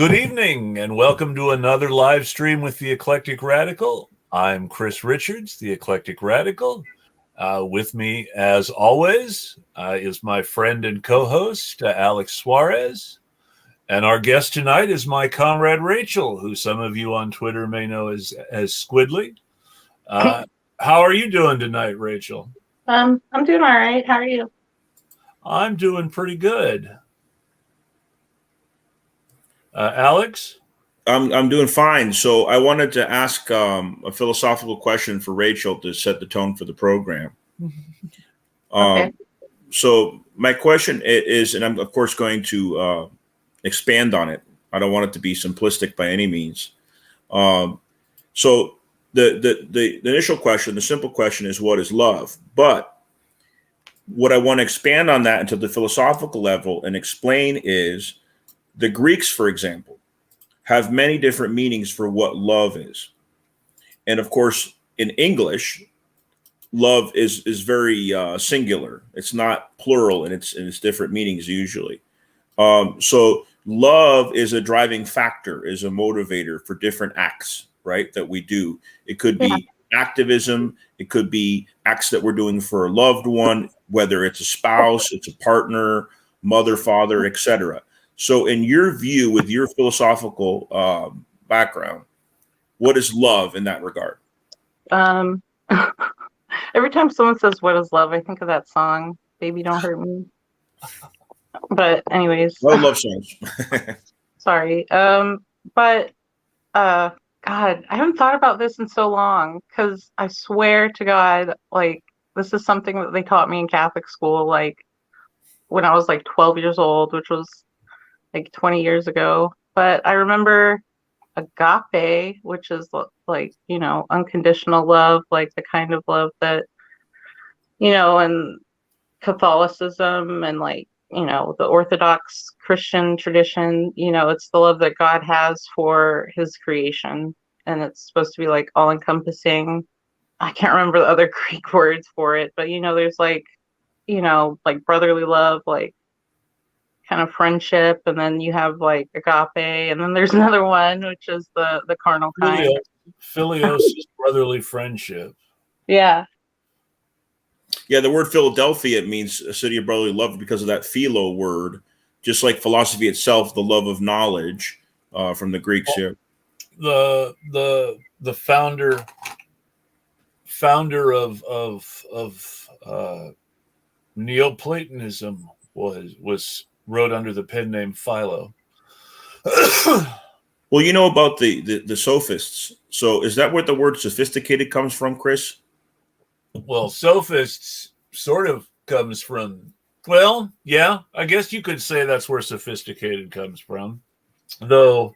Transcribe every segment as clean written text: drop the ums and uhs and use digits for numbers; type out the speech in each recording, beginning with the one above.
Good evening, and welcome to another live stream with the Eclectic Radical. I'm Chris Richards, the Eclectic Radical. With me, as always, is my friend and co-host, Alex Suarez. And our guest tonight is my comrade, Rachel, who some of you on Twitter may know as Squidly. How are you doing tonight, Rachel? I'm doing all right. How are you? I'm doing pretty good. Alex? I'm doing fine. So I wanted to ask a philosophical question for Rachel to set the tone for the program. Okay. So my question is, and I'm of course going to expand on it. I don't want it to be simplistic by any means. So the initial question, the simple question is, what is love? But what I want to expand on that into the philosophical level and explain is, the Greeks, for example, have many different meanings for what love is. And of course, in English, love is very singular. It's not plural in its different meanings usually. So love is a driving factor, is a motivator for different acts, right, that we do. It could be activism. It could be acts that we're doing for a loved one, whether it's a spouse, it's a partner, mother, father, etc. So in your view, with your philosophical background, what is love in that regard? Every time someone says, "What is love?" I think of that song, "Baby Don't Hurt Me." But anyways. I love songs. Sorry. But God, I haven't thought about this in so long, because I swear to God, like, this is something that they taught me in Catholic school, like, when I was like 12 years old, which was like 20 years ago. But I remember agape, which is like, unconditional love, like the kind of love that, in Catholicism and, like, the Orthodox Christian tradition, it's the love that God has for his creation. And it's supposed to be like all encompassing. I can't remember the other Greek words for it, but there's like, like brotherly love, like kind of friendship, and then you have like agape, and then there's another one which is the carnal kind. Philios is brotherly friendship. Yeah, the word Philadelphia, it means a city of brotherly love because of that philo word, just like philosophy itself, the love of knowledge, from the Greeks. The founder of Neoplatonism was wrote under the pen name Philo. Well, you know about the sophists. So is that where the word sophisticated comes from, Chris? Well, sophists sort of comes from, well, yeah, I guess you could say that's where sophisticated comes from. Though,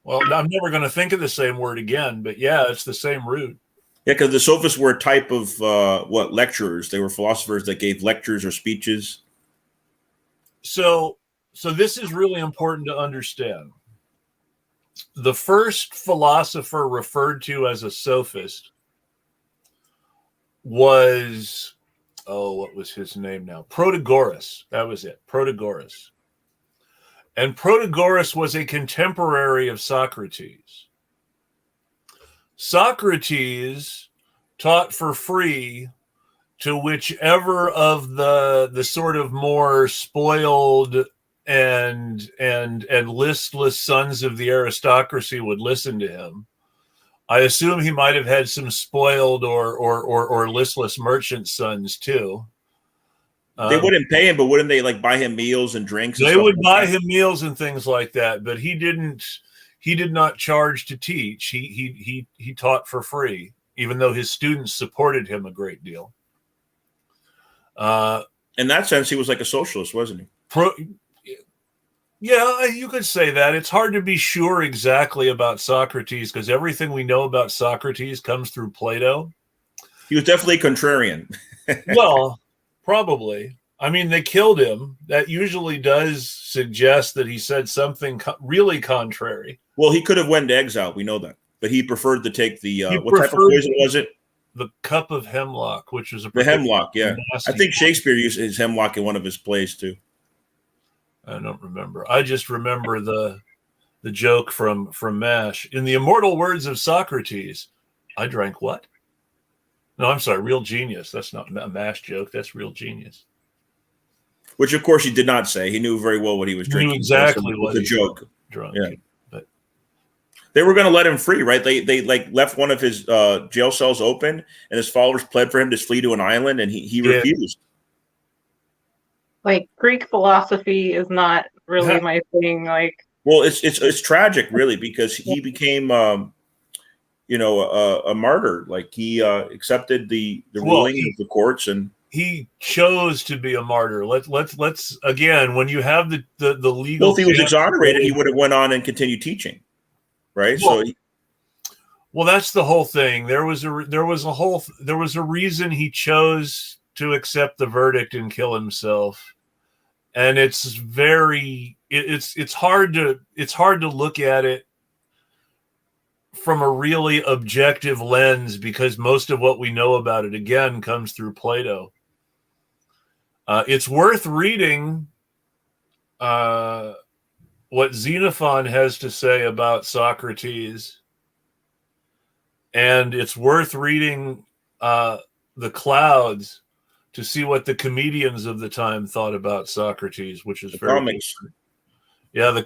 well, I'm never going to think of the same word again, but yeah, it's the same root. Yeah, because the sophists were a type of lecturers. They were philosophers that gave lectures or speeches. So this is really important to understand. The first philosopher referred to as a sophist was, what was his name now? Protagoras. That was it, Protagoras. And Protagoras was a contemporary of Socrates. Socrates taught for free to whichever of the sort of more spoiled and listless sons of the aristocracy would listen to him. I assume he might have had some spoiled or listless merchant sons too. They wouldn't pay him, but wouldn't they like buy him meals and drinks? They would buy him meals and things like that, but he did not charge to teach. He taught for free, even though his students supported him a great deal. In that sense, he was like a socialist, wasn't he? Yeah, you could say that. It's hard to be sure exactly about Socrates because everything we know about Socrates comes through Plato. He was definitely contrarian. Well, probably. I mean, they killed him. That usually does suggest that he said something really contrary. Well, he could have went to exile. We know that. But he preferred to take the, what type of poison was it? The cup of hemlock, which is the hemlock, yeah. nasty. I think Shakespeare used his hemlock in one of his plays, too. I don't remember. I just remember the joke from MASH. In the immortal words of Socrates, I drank what? No, I'm sorry, Real Genius. That's not a MASH joke. That's Real Genius. Which, of course, he did not say. He knew very well what he was drinking. He knew exactly what the joke. Drunk. Yeah. But they were going to let him free, right? They like left one of his jail cells open, and his followers pled for him to flee to an island, and he refused. Like, Greek philosophy is not really my thing. Like, well, it's tragic, really, because he became a martyr. Like, he accepted the ruling of the courts, and he chose to be a martyr. Let's again, when you have the legal. Well, if he was exonerated, he would have went on and continued teaching, right? Well, that's the whole thing. There was a reason he chose to accept the verdict and kill himself, and it's hard to look at it from a really objective lens, because most of what we know about it, again, comes through Plato. It's worth reading what Xenophon has to say about Socrates, and it's worth reading The Clouds to see what the comedians of the time thought about Socrates, which is very comics. Yeah, the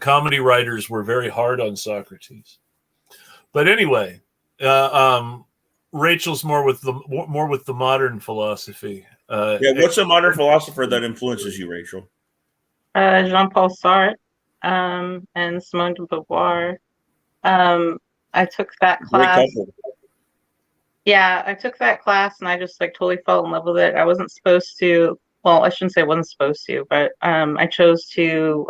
comedy writers were very hard on Socrates. But anyway, Rachel's more with the modern philosophy. What's a modern philosopher that influences you, Rachel? Jean-Paul Sartre and Simone de Beauvoir. I took that class. Yeah, I took that class and I just totally fell in love with it. I wasn't supposed to. Well, I shouldn't say I wasn't supposed to, but I chose to,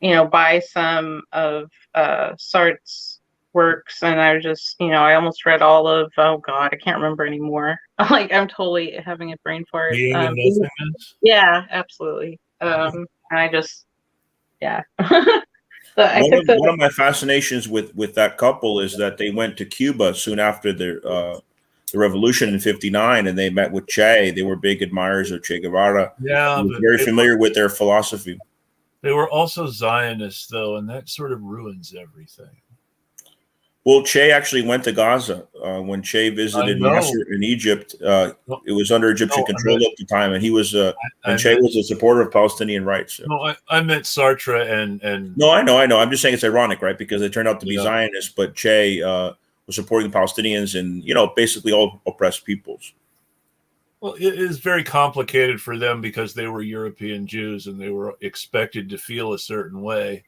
buy some of Sartre's works, and I just, I almost read all of. Oh God, I can't remember anymore. I'm totally having a brain fart. Being and Nothingness? Yeah, absolutely. And I just, yeah. One of my fascinations with that couple is that they went to Cuba soon after the revolution in '59, and they met with Che. They were big admirers of Che Guevara. Yeah, but very familiar with their philosophy. They were also Zionists, though, and that sort of ruins everything. Well, Che actually went to Gaza when Che visited Nasser in Egypt. It was under Egyptian control at the time, and he was Che was a supporter of Palestinian rights. So. No, I meant Sartre and. No, I know. I'm just saying it's ironic, right? Because they turned out to be Zionists, but Che was supporting the Palestinians and basically all oppressed peoples. Well, it is very complicated for them because they were European Jews and they were expected to feel a certain way.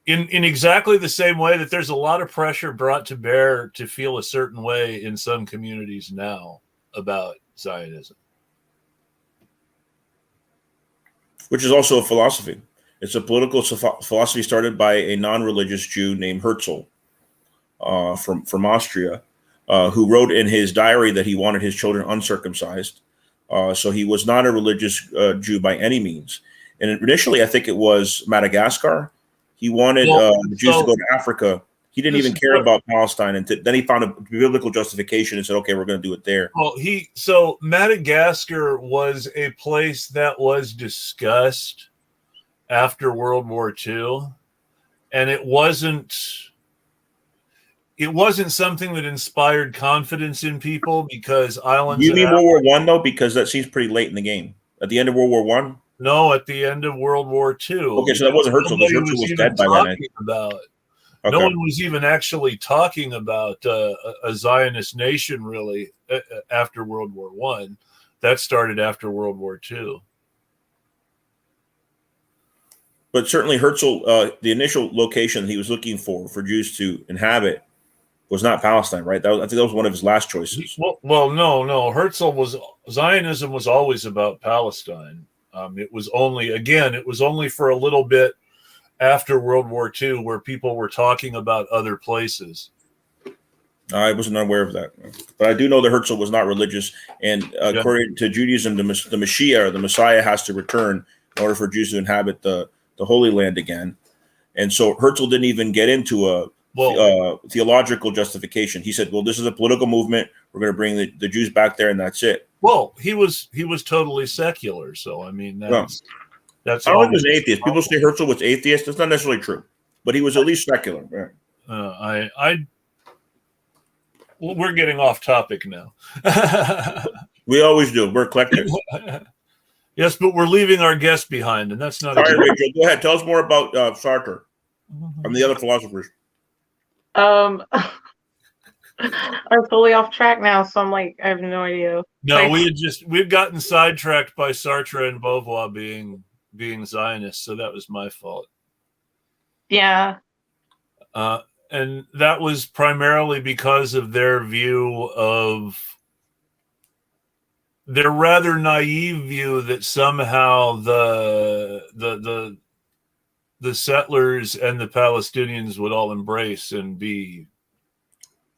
In exactly the same way that there's a lot of pressure brought to bear to feel a certain way in some communities now about Zionism. Which is also a philosophy. It's a political philosophy started by a non-religious Jew named Herzl from Austria, who wrote in his diary that he wanted his children uncircumcised. So he was not a religious Jew by any means. And initially, I think it was Madagascar. He wanted the Jews to go to Africa. He didn't even care about Palestine. And then he found a biblical justification and said, okay, we're going to do it there. Well, so Madagascar was a place that was discussed after World War II. And it wasn't something that inspired confidence in people because islands. You mean World War I, though? Because that seems pretty late in the game. At the end of World War I? No, at the end of World War II. Okay, so that wasn't Herzl. Herzl was dead by then. Okay. No one was even actually talking about a Zionist nation, really, after World War I. That started after World War II. But certainly Herzl, the initial location he was looking for Jews to inhabit was not Palestine, right? I think that was one of his last choices. Well, no. Zionism was always about Palestine. It was only for a little bit after World War II where people were talking about other places. I wasn't aware of that. But I do know that Herzl was not religious. And according to Judaism, the Mashiach, or the Messiah, has to return in order for Jews to inhabit the Holy Land again. And so Herzl didn't even get into a theological justification. He said, well, this is a political movement. We're going to bring the Jews back there, and that's it. Well, he was totally secular. So, I mean, That's I don't think always he was an atheist. People say Herzl was atheist. That's not necessarily true, but he was at least secular. Yeah. Well, we're getting off topic now. We always do. We're eclectic. Yes, but we're leaving our guest behind, and that's not. Sorry, Rachel. Go ahead. Tell us more about Sartre and the other philosophers. I'm totally off track now, so I'm like, I have no idea. No, we'd gotten sidetracked by Sartre and Beauvoir being Zionists, so that was my fault. Yeah. And that was primarily because of their view of their rather naive view that somehow the settlers and the Palestinians would all embrace and be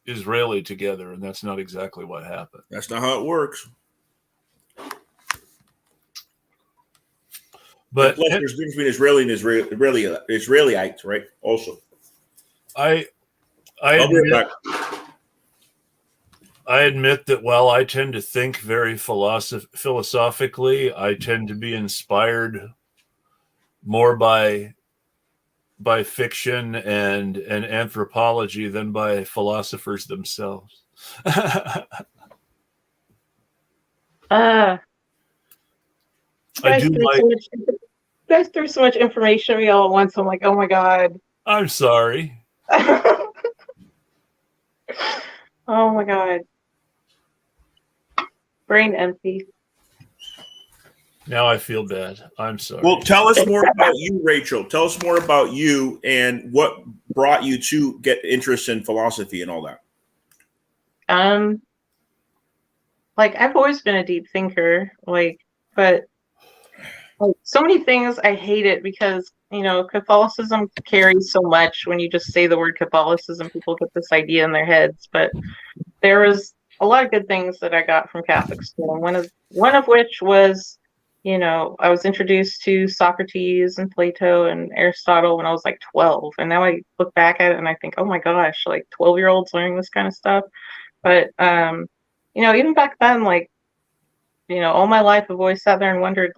Israeli together, and that's not exactly what happened. That's not how it works. But plus, there's a difference between Israeli and Israelites, right? Also, I admit that while I tend to think very philosophically, I tend to be inspired more by fiction and anthropology than by philosophers themselves. You guys threw so much information at me all at once. I'm like, oh my God. I'm sorry. Oh my God. Brain empty. Now I feel bad. I'm sorry. Well, tell us more about you, Rachel. Tell us more about you and what brought you to get interest in philosophy and all that. Like I've always been a deep thinker, but so many things I hate it because, Catholicism carries so much. When you just say the word Catholicism, people get this idea in their heads, but there was a lot of good things that I got from Catholic school. One of which was, I was introduced to Socrates and Plato and Aristotle when I was like 12. And now I look back at it and I think, oh my gosh, like 12-year-olds learning this kind of stuff. But, even back then, all my life I've always sat there and wondered,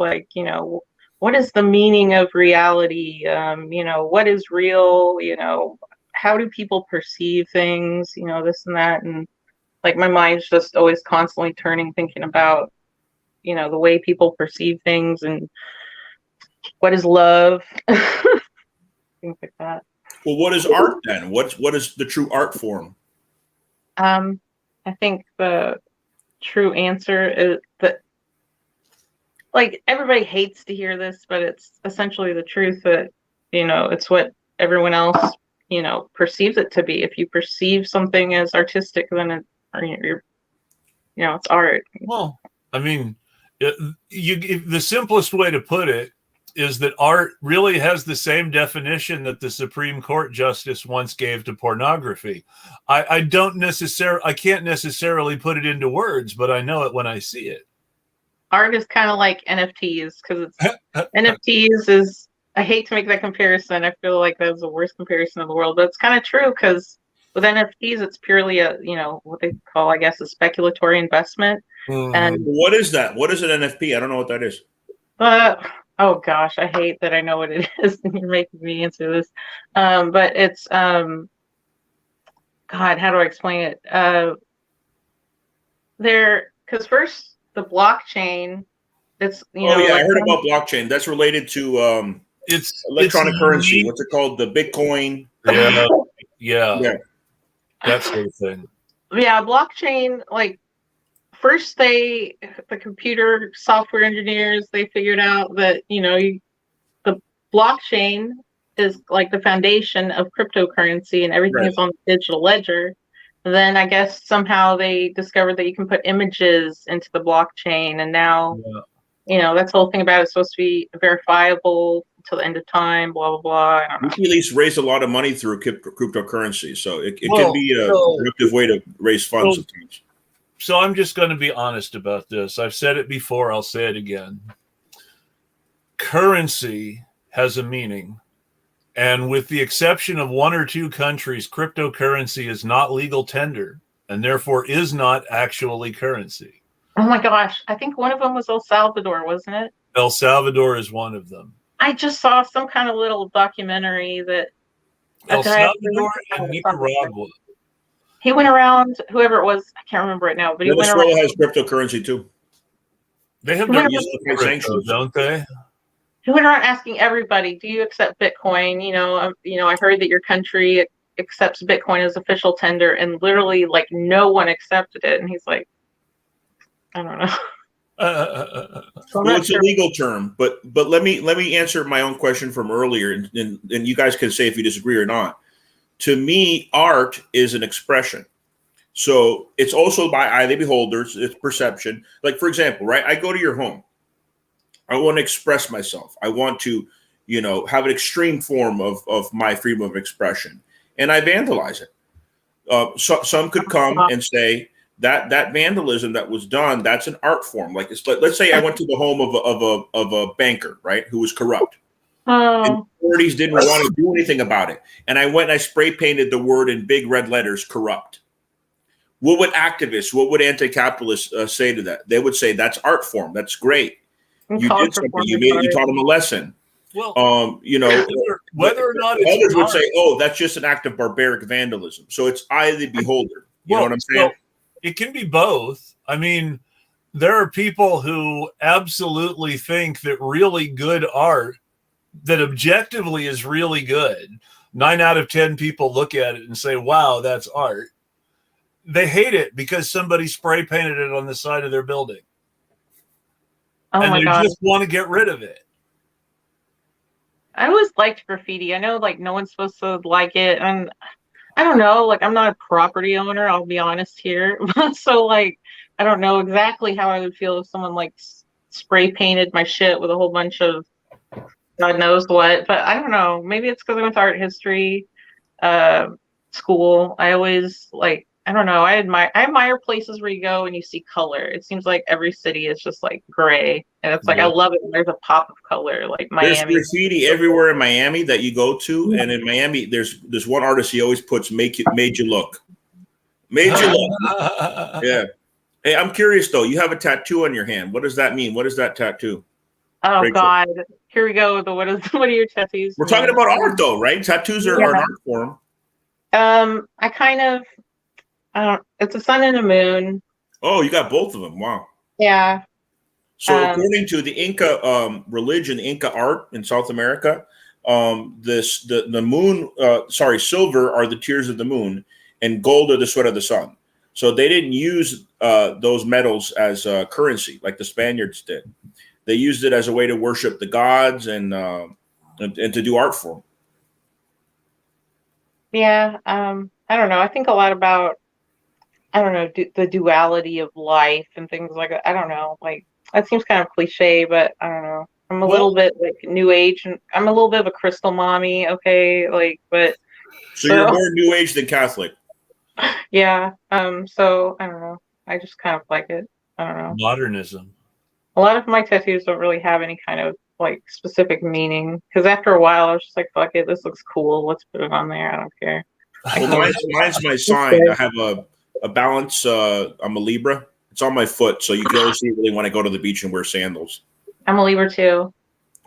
what is the meaning of reality? What is real? How do people perceive things? This and that. And my mind's just always constantly turning, thinking about, the way people perceive things and what is love, things like that. Well, what is art then? What is the true art form? I think the true answer is that, everybody hates to hear this, but it's essentially the truth that, it's what everyone else, perceives it to be. If you perceive something as artistic, then it's art. Well, I mean, the simplest way to put it is that art really has the same definition that the Supreme Court justice once gave to pornography. I can't necessarily put it into words, but I know it when I see it. Art is kind of like NFTs because it's NFTs is. I hate to make that comparison. I feel like that's the worst comparison in the world, but it's kind of true because with NFTs, it's purely a what they call, I guess, a speculatory investment. Mm-hmm. And what is that? What is an NFT? I don't know what that is. Oh gosh, I hate that I know what it is, and you're making me answer this. But it's God, how do I explain it? Because first the blockchain, it's I heard about blockchain. That's related to it's electronic currency. What's it called? The Bitcoin. Yeah. That sort of thing. Yeah, blockchain. First, the computer software engineers, they figured out that the blockchain is the foundation of cryptocurrency, and everything is on the digital ledger. And then I guess somehow they discovered that you can put images into the blockchain, and now that's the whole thing about it. It's supposed to be verifiable until the end of time. Blah blah blah. I don't know. WikiLeaks raised a lot of money through cryptocurrency, so it can be a productive way to raise funds sometimes. So I'm just going to be honest about this. I've said it before. I'll say it again. Currency has a meaning. And with the exception of one or two countries, cryptocurrency is not legal tender and therefore is not actually currency. Oh my gosh. I think one of them was El Salvador, wasn't it? El Salvador is one of them. I just saw some kind of little documentary that a El guy Salvador and Nicaragua. he went around, whoever it was, I can't remember right now, but he went around. Venezuela has cryptocurrency too. They have He their went Used to pay crypto, sanctions. don't they? He went around asking everybody, "Do you accept Bitcoin? I heard that your country accepts Bitcoin as official tender," and literally, like, no one accepted it. And he's like, "I don't know." So I'm Well, not it's sure. a legal term, but let me answer my own question from earlier, and you guys can say if you disagree or not. To me, art is an expression. So it's also by eye of the beholders, it's perception. Like, for example, right? I go to your home. I want to express myself. I want to, have an extreme form of my freedom of expression. And I vandalize it. So some could come and say that vandalism that was done, that's an art form. Like, let's say I went to the home of a banker, right, who was corrupt. And the authorities didn't want to do anything about it. And I went and I spray painted the word in big red letters, corrupt. What would activists, what would anti-capitalists say to that? They would say that's art form. That's great. You did something. You taught them a lesson. Well, whether or not others would say, "Oh, that's just an act of barbaric vandalism." So it's eye of the beholder. You know what I'm saying? Well, it can be both. I mean, there are people who absolutely think that really good art, that objectively is really good. 9 out of 10 people look at it and say, "Wow, that's art." They hate it because somebody spray painted it on the side of their building. And they just want to get rid of it. I always liked graffiti. I know, like, no one's supposed to like it, and I don't know, like, I'm not a property owner, I'll be honest here. So, like, I don't know exactly how I would feel if someone, like, spray painted my shit with a whole bunch of God knows what. But I don't know. Maybe it's because I went to art history school. I always, like, I don't know. I admire places where you go and you see color. It seems like every city is just like gray, and it's like, I love it when there's a pop of color, like Miami. There's graffiti everywhere in Miami that you go to, and in Miami, there's one artist, he always puts made you look." Yeah. Hey, I'm curious though. You have a tattoo on your hand. What does that mean? What is that tattoo? Oh, Rachel? God, here we go. What are your tattoos? We're talking about art though, right? Tattoos are an art form. I kind of. It's a sun and a moon. Oh, you got both of them. Wow. Yeah. So according to the Inca religion, Inca art in South America, the moon, silver are the tears of the moon, and gold are the sweat of the sun. So they didn't use those metals as currency like the Spaniards did. They used it as a way to worship the gods and to do art form. Yeah. I don't know. I think a lot about, the duality of life and things like that. I don't know. Like, that seems kind of cliche, but I don't know. I'm a little bit like new age, and I'm a little bit of a crystal mommy. Okay. Like, but. So you're more new age than Catholic. Yeah. So I don't know. I just kind of like it. I don't know. Modernism. A lot of my tattoos don't really have any kind of like specific meaning, because after a while I was just like, fuck it, this looks cool. Let's put it on there. I don't care. Well, mine's my sign. I have a balance. I'm a Libra. It's on my foot, so you can always see it really when I go to the beach and wear sandals. I'm a Libra too.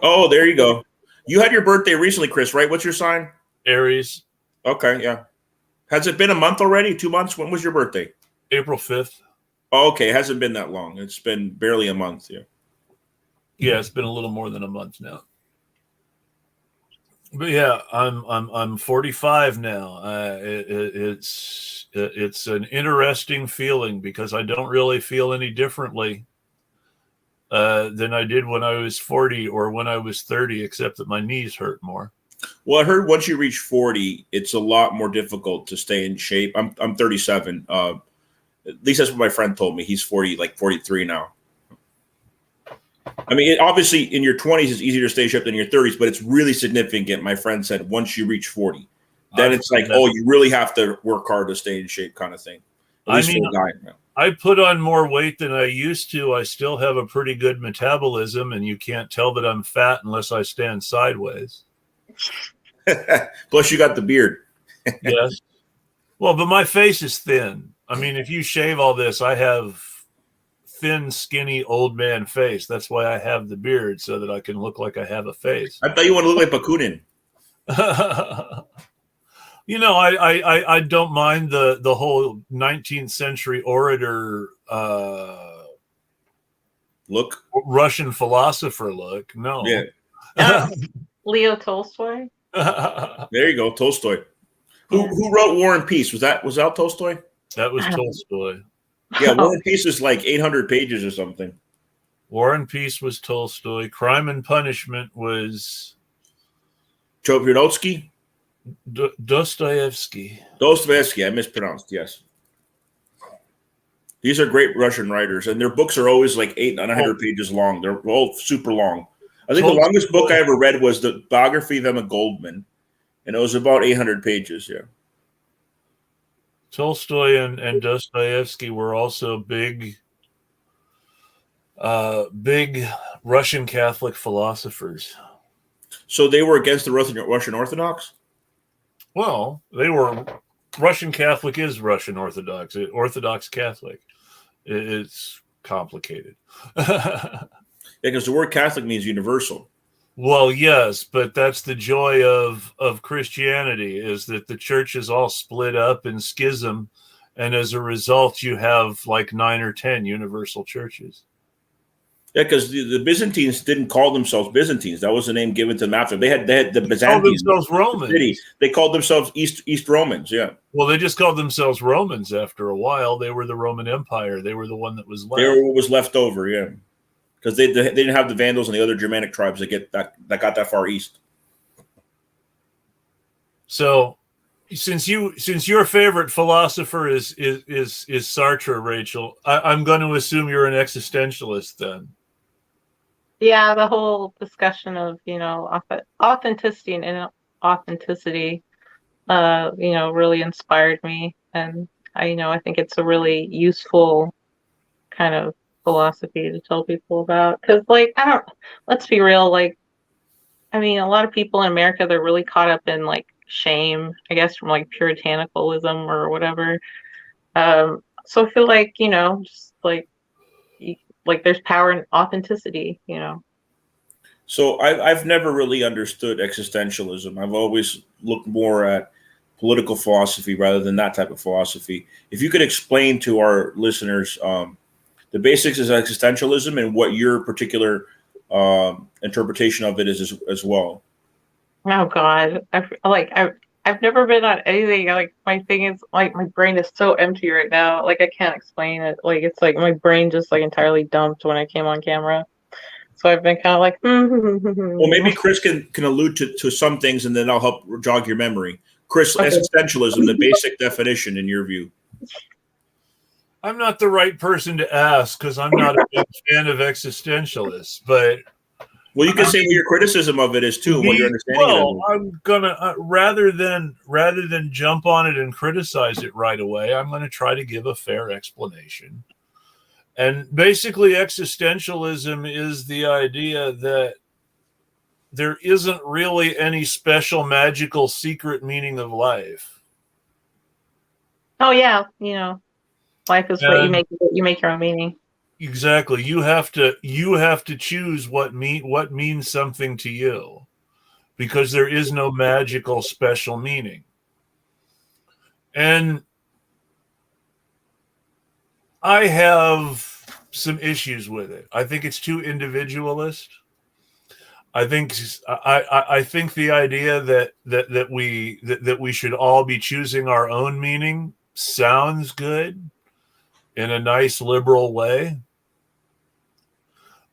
Oh, there you go. You had your birthday recently, Chris, right? What's your sign? Aries. Okay, yeah. Has it been a month already? 2 months? When was your birthday? April 5th. Oh, okay, it hasn't been that long. It's been barely a month. Yeah. Yeah, it's been a little more than a month now. But yeah, I'm 45 now. It's an interesting feeling because I don't really feel any differently than I did when I was 40 or when I was 30, except that my knees hurt more. Well, I heard once you reach 40, it's a lot more difficult to stay in shape. I'm 37. At least that's what my friend told me. He's 40, like 43 now. I mean, obviously in your 20s, it's easier to stay in shape than in your 30s, but it's really significant. My friend said once you reach 40, then it's like, oh, you really have to work hard to stay in shape kind of thing. At least for a guy now. I put on more weight than I used to. I still have a pretty good metabolism, and you can't tell that I'm fat unless I stand sideways. Plus, you got the beard. Yes. Well, but my face is thin. I mean, if you shave all this, I have thin, skinny old man face. That's why I have the beard, so that I can look like I have a face. I thought you want to look like Bakunin. You know, I don't mind the whole 19th century orator Look, Russian philosopher look. No. yeah. Leo Tolstoy. There you go, Tolstoy. Who wrote War and Peace? Was that Tolstoy? That was Tolstoy. Yeah, War and Peace is like 800 pages or something. War and Peace was Tolstoy. Crime and Punishment was Chopirodsky? Dostoevsky. Dostoevsky, I mispronounced, yes. These are great Russian writers, and their books are always like 800 pages long. They're all super long. I think the longest book I ever read was the biography of Emma Goldman, and it was about 800 pages, yeah. Tolstoy and Dostoevsky were also big Russian Catholic philosophers. So they were against the Russian Orthodox? Well, they were. Russian Catholic is Russian Orthodox. Orthodox Catholic. It's complicated. Yeah, because the word Catholic means universal. Well, yes, but that's the joy of Christianity, is that the church is all split up in schism, and as a result, you have like 9 or 10 universal churches. Yeah, because the Byzantines didn't call themselves Byzantines. That was the name given to them after. They had the Byzantines. They called themselves Romans. They called themselves East Romans, yeah. Well, they just called themselves Romans after a while. They were the Roman Empire. They were the one that was left. They were what was left over, yeah. Because they didn't have the Vandals and the other Germanic tribes that got that far east. So, since your favorite philosopher is Sartre, Rachel, I'm going to assume you're an existentialist then. Yeah, the whole discussion of, authenticity and inauthenticity, really inspired me, and I think it's a really useful kind of philosophy to tell people about, because let's be real, a lot of people in America, they're really caught up in shame, I guess, from puritanicalism or whatever. So I feel there's power in authenticity, So I've never really understood existentialism. I've always looked more at political philosophy rather than that type of philosophy. If you could explain to our listeners the basics of existentialism and what your particular interpretation of it is as well. Oh God, I've never been on anything. My thing is my brain is so empty right now. I can't explain it. It's my brain just entirely dumped when I came on camera. So I've been kind of Well, maybe Chris can allude to some things, and then I'll help jog your memory. Chris, okay. Existentialism, the basic definition in your view. I'm not the right person to ask because I'm not a big fan of existentialists, but. Well, you can say what your criticism of it is too, what your understanding of it. I'm gonna rather than jump on it and criticize it right away, I'm gonna try to give a fair explanation. And basically, existentialism is the idea that there isn't really any special, magical, secret meaning of life. Oh yeah, life is what you make your own meaning. Exactly. You have to choose what means something to you, because there is no magical special meaning. And I have some issues with it. I think it's too individualist. I think the idea that we should all be choosing our own meaning sounds good in a nice liberal way.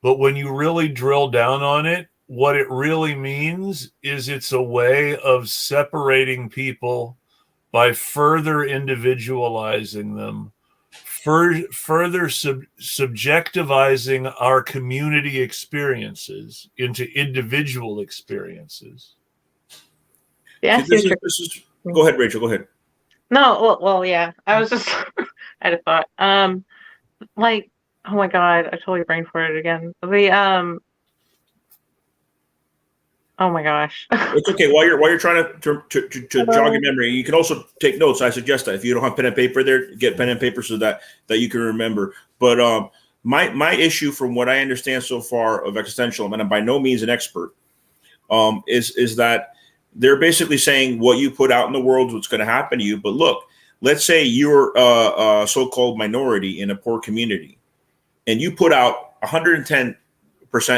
But when you really drill down on it, what it really means is it's a way of separating people by further individualizing them, further subjectivizing our community experiences into individual experiences. Yeah. Go ahead, Rachel. Go ahead. No, well, yeah. I was just, I had a thought. Oh my God, I totally brain farted again. Oh my gosh. It's okay. While you're trying to jog your memory, you can also take notes. I suggest that if you don't have pen and paper there, get pen and paper so that you can remember. But my issue, from what I understand so far of existentialism, and I'm by no means an expert, is that they're basically saying what you put out in the world is what's going to happen to you. But look, let's say you're a so-called minority in a poor community, and you put out 110%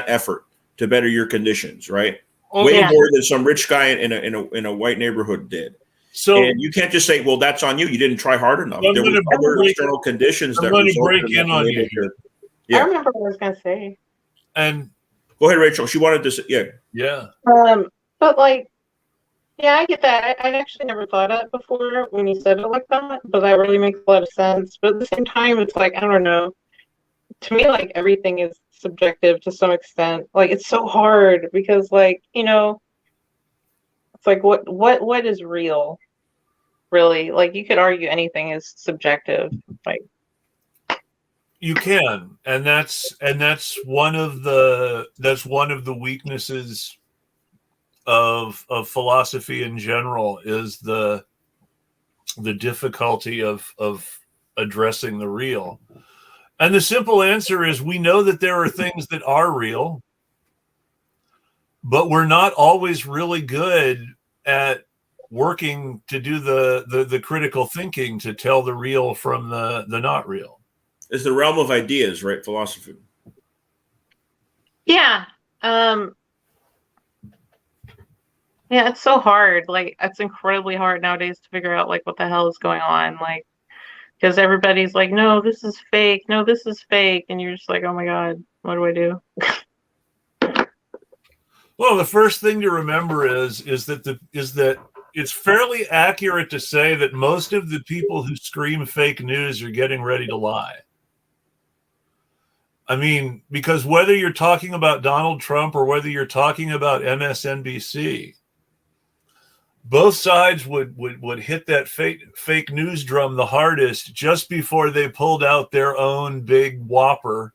effort to better your conditions, right? Way more than some rich guy in a white neighborhood did. So, and you can't just say, "Well, that's on you. You didn't try hard enough." There were other external conditions that resulted in on you here. Yeah. I remember what I was going to say. And go ahead, Rachel. She wanted to say, yeah. But like, yeah, I get that. I actually never thought of it before when you said it like that, but that really makes a lot of sense. But at the same time, it's like, I don't know. To me, like, everything is subjective to some extent. Like, it's so hard because, like, you know, it's like what is real, really? Like, you could argue anything is subjective. Like, you can, and that's one of the weaknesses of philosophy in general, is the difficulty of addressing the real. And the simple answer is, we know that there are things that are real, but we're not always really good at working to do the critical thinking to tell the real from the not real. It's the realm of ideas, right? Philosophy. Yeah. Yeah, it's so hard. Like, it's incredibly hard nowadays to figure out, like, what the hell is going on. Like, because everybody's like, no, this is fake. No, this is fake. And you're just like, oh my God, what do I do? Well, the first thing to remember is that it's fairly accurate to say that most of the people who scream fake news are getting ready to lie. I mean, because whether you're talking about Donald Trump or whether you're talking about MSNBC, both sides would hit that fake news drum the hardest just before they pulled out their own big whopper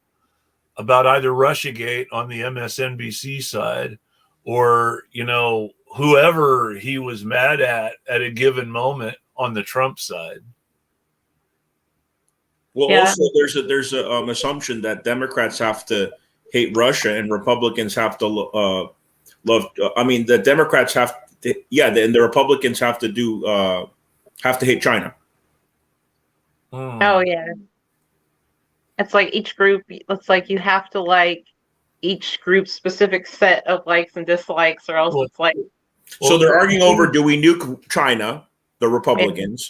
about either Russiagate on the MSNBC side, or, you know, whoever he was mad at a given moment on the Trump side. Well, yeah. Also, there's a assumption that Democrats have to hate Russia and Republicans have to love. The Democrats have to, and the Republicans have to hate China. Oh yeah, it's like each group. It's like you have to like each group's specific set of likes and dislikes, or else it's like. So they're arguing over: do we nuke China? The Republicans.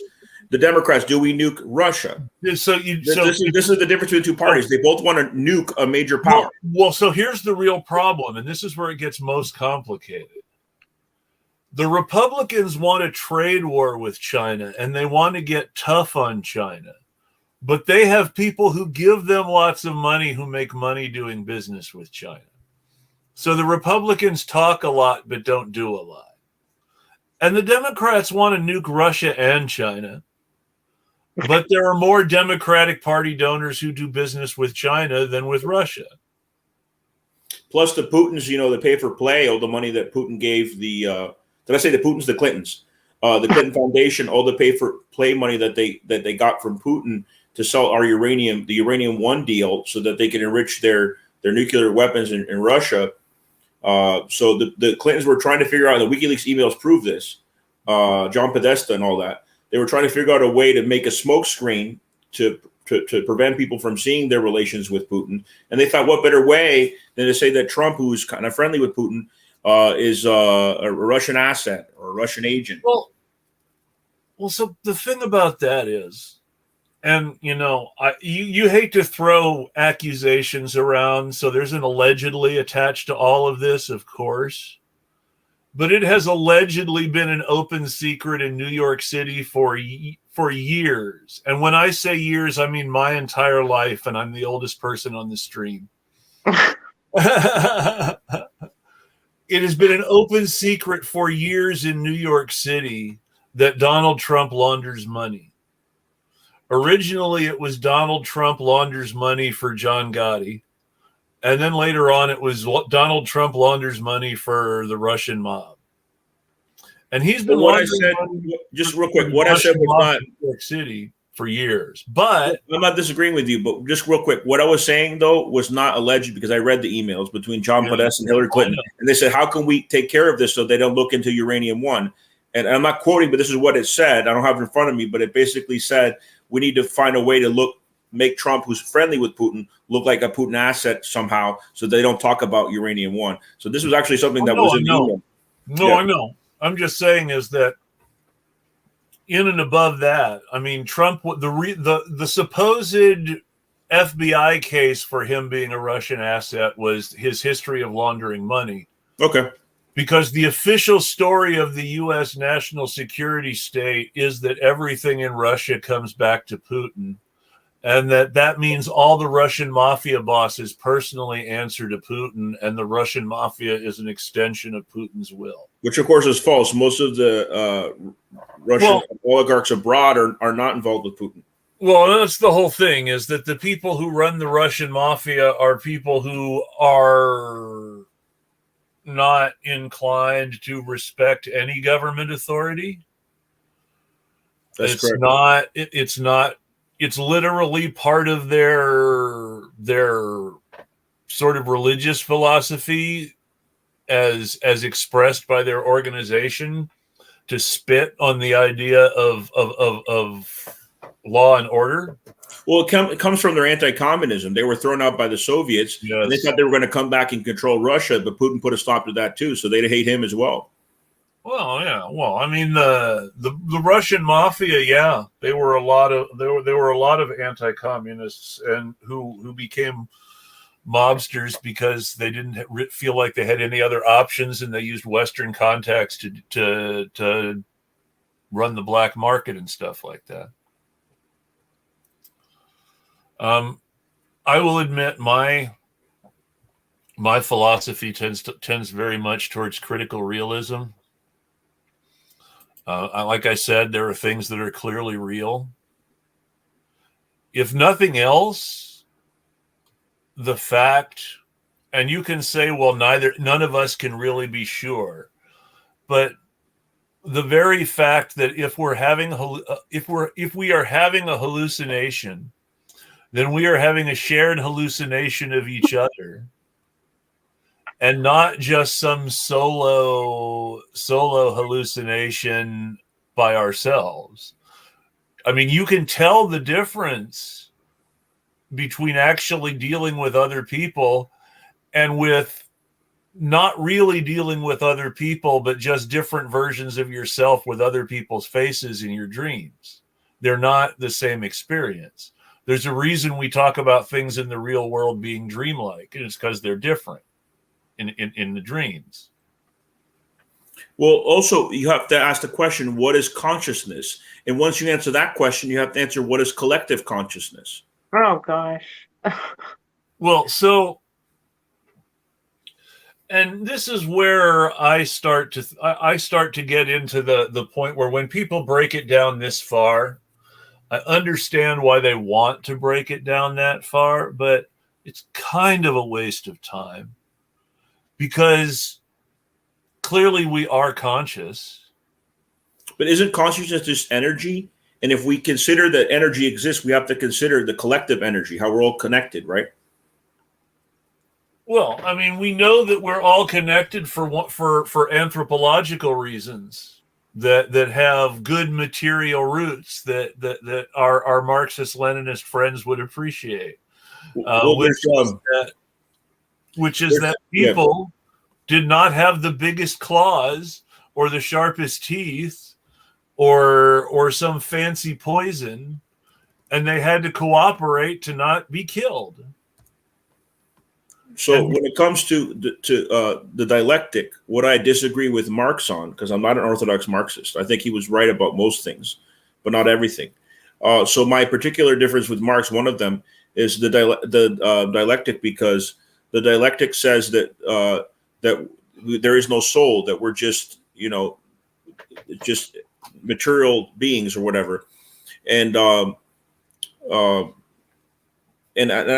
The Democrats, do we nuke Russia? This is the difference between two parties. They both want to nuke a major power. Well, so here's the real problem, and this is where it gets most complicated. The Republicans want a trade war with China, and they want to get tough on China. But they have people who give them lots of money who make money doing business with China. So the Republicans talk a lot, but don't do a lot. And the Democrats want to nuke Russia and China. But there are more Democratic Party donors who do business with China than with Russia. Plus the Putins, the pay for play, all the money that Putin gave the Putins? The Clintons. The Clinton Foundation, all the pay for play money that they got from Putin to sell our uranium, the Uranium One deal, so that they can enrich their nuclear weapons in Russia. So the Clintons were trying to figure out, and the WikiLeaks emails prove this, John Podesta and all that. They were trying to figure out a way to make a smokescreen to prevent people from seeing their relations with Putin. And they thought, what better way than to say that Trump, who's kind of friendly with Putin, is a Russian asset or a Russian agent. Well, so the thing about that is, and, you hate to throw accusations around, so there's an allegedly attached to all of this, of course. But it has allegedly been an open secret in New York City for years. And when I say years, I mean my entire life, and I'm the oldest person on the stream. It has been an open secret for years in New York City that Donald Trump launders money. Originally, it was Donald Trump launders money for John Gotti. And then later on, it was Donald Trump launders money for the Russian mob. And he's been just real quick, what I said was not New York City for years. But I'm not disagreeing with you, but just real quick, what I was saying though was not alleged, because I read the emails between John Podesta and Hillary Clinton, and they said, how can we take care of this so they don't look into uranium one? And I'm not quoting, but this is what it said. I don't have it in front of me, but it basically said we need to find a way to make Trump, who's friendly with Putin, look like a Putin asset somehow, so they don't talk about uranium one. So this was actually something that was in the email. No, I know. I'm just saying is that in and above that, I mean, Trump, the supposed FBI case for him being a Russian asset was his history of laundering money. Okay. Because the official story of the U.S. national security state is that everything in Russia comes back to Putin, and that means all the Russian mafia bosses personally answer to Putin, and the Russian mafia is an extension of Putin's will. Which, of course, is false. Most of the Russian oligarchs abroad are not involved with Putin. Well, that's the whole thing, is that the people who run the Russian mafia are people who are not inclined to respect any government authority. That's correct. It's literally part of their sort of religious philosophy as expressed by their organization to spit on the idea of law and order. Well, it comes from their anti-communism. They were thrown out by the Soviets. Yes. And they thought they were going to come back and control Russia, but Putin put a stop to that too. So they hate him as well. Well, yeah. Well, I mean, the Russian mafia, yeah, there were a lot of anti-communists and who became mobsters because they didn't feel like they had any other options, and they used Western contacts to run the black market and stuff like that. I will admit my philosophy tends very much towards critical realism. Like I said, there are things that are clearly real. If nothing else, the fact, and you can say, well, none of us can really be sure, but the very fact that if we are having a hallucination, then we are having a shared hallucination of each other, and not just some solo hallucination by ourselves. I mean, you can tell the difference between actually dealing with other people and with not really dealing with other people, but just different versions of yourself with other people's faces in your dreams. They're not the same experience. There's a reason we talk about things in the real world being dreamlike, and it's because they're different in the dreams. Well, also, you have to ask the question, what is consciousness? And once you answer that question, you have to answer, what is collective consciousness? Oh, gosh. Well, so, and this is where I start to get into the point where when people break it down this far, I understand why they want to break it down that far, but it's kind of a waste of time, because clearly we are conscious. But isn't consciousness just energy? And if we consider that energy exists, we have to consider the collective energy, how we're all connected, right? Well, I mean, we know that we're all connected for anthropological reasons that have good material roots that our Marxist-Leninist friends would appreciate. Which is that people did not have the biggest claws or the sharpest teeth or some fancy poison, and they had to cooperate to not be killed. So when it comes to the dialectic, what I disagree with Marx on, because I'm not an orthodox Marxist, I think he was right about most things, but not everything. So my particular difference with Marx, one of them, is the dialectic, because the dialectic says that that there is no soul, that we're just just material beings or whatever, and I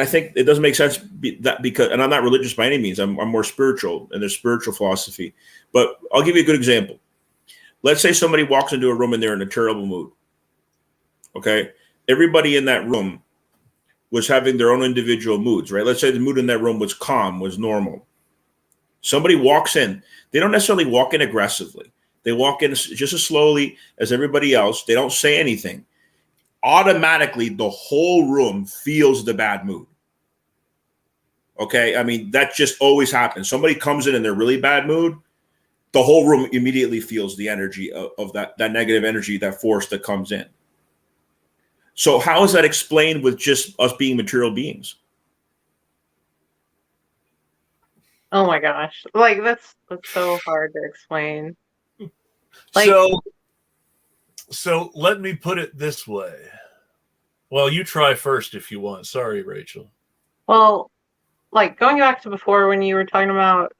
think it doesn't make sense because I'm not religious by any means. I'm more spiritual, and there's spiritual philosophy. But I'll give you a good example. Let's say somebody walks into a room and they're in a terrible mood. Okay, everybody in that room was having their own individual moods, right? Let's say the mood in that room was calm, was normal. Somebody walks in. They don't necessarily walk in aggressively. They walk in just as slowly as everybody else. They don't say anything. Automatically, the whole room feels the bad mood. Okay? I mean, that just always happens. Somebody comes in they're really bad mood, the whole room immediately feels the energy of that negative energy, that force that comes in. So how is that explained with just us being material beings? Oh my gosh. Like that's so hard to explain. Like, so let me put it this way. Well, you try first if you want. Sorry, Rachel. Well, like going back to before when you were talking about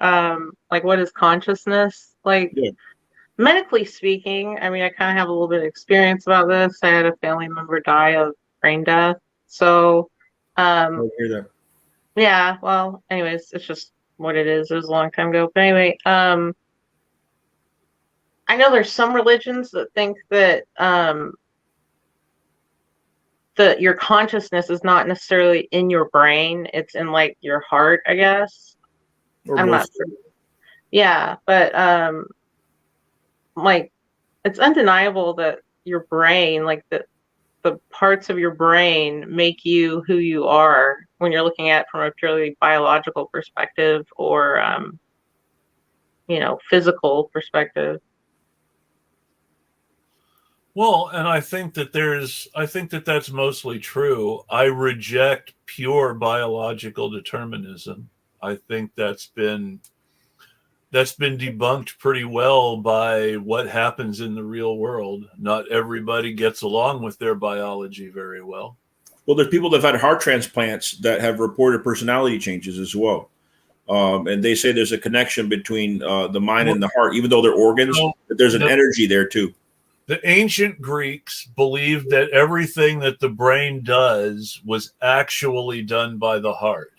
like what is consciousness? Like medically speaking, I mean I kind of have a little bit of experience about this. I had a family member die of brain death. So I hear that. yeah, well, anyways, it's just what it is. It was a long time ago. But anyway, I know there's some religions that think that that your consciousness is not necessarily in your brain, it's in like your heart, I guess. I'm not sure. Yeah, but like it's undeniable that your brain, like the parts of your brain make you who you are when you're looking at it from a purely biological perspective or physical perspective. Well, and I think that that's mostly true. I reject pure biological determinism. I think that's been debunked pretty well by what happens in the real world. Not everybody gets along with their biology very well. Well, there's people that have had heart transplants that have reported personality changes as well. And they say there's a connection between the mind and the heart, even though they're organs, but there's an energy there too. The ancient Greeks believed that everything that the brain does was actually done by the heart.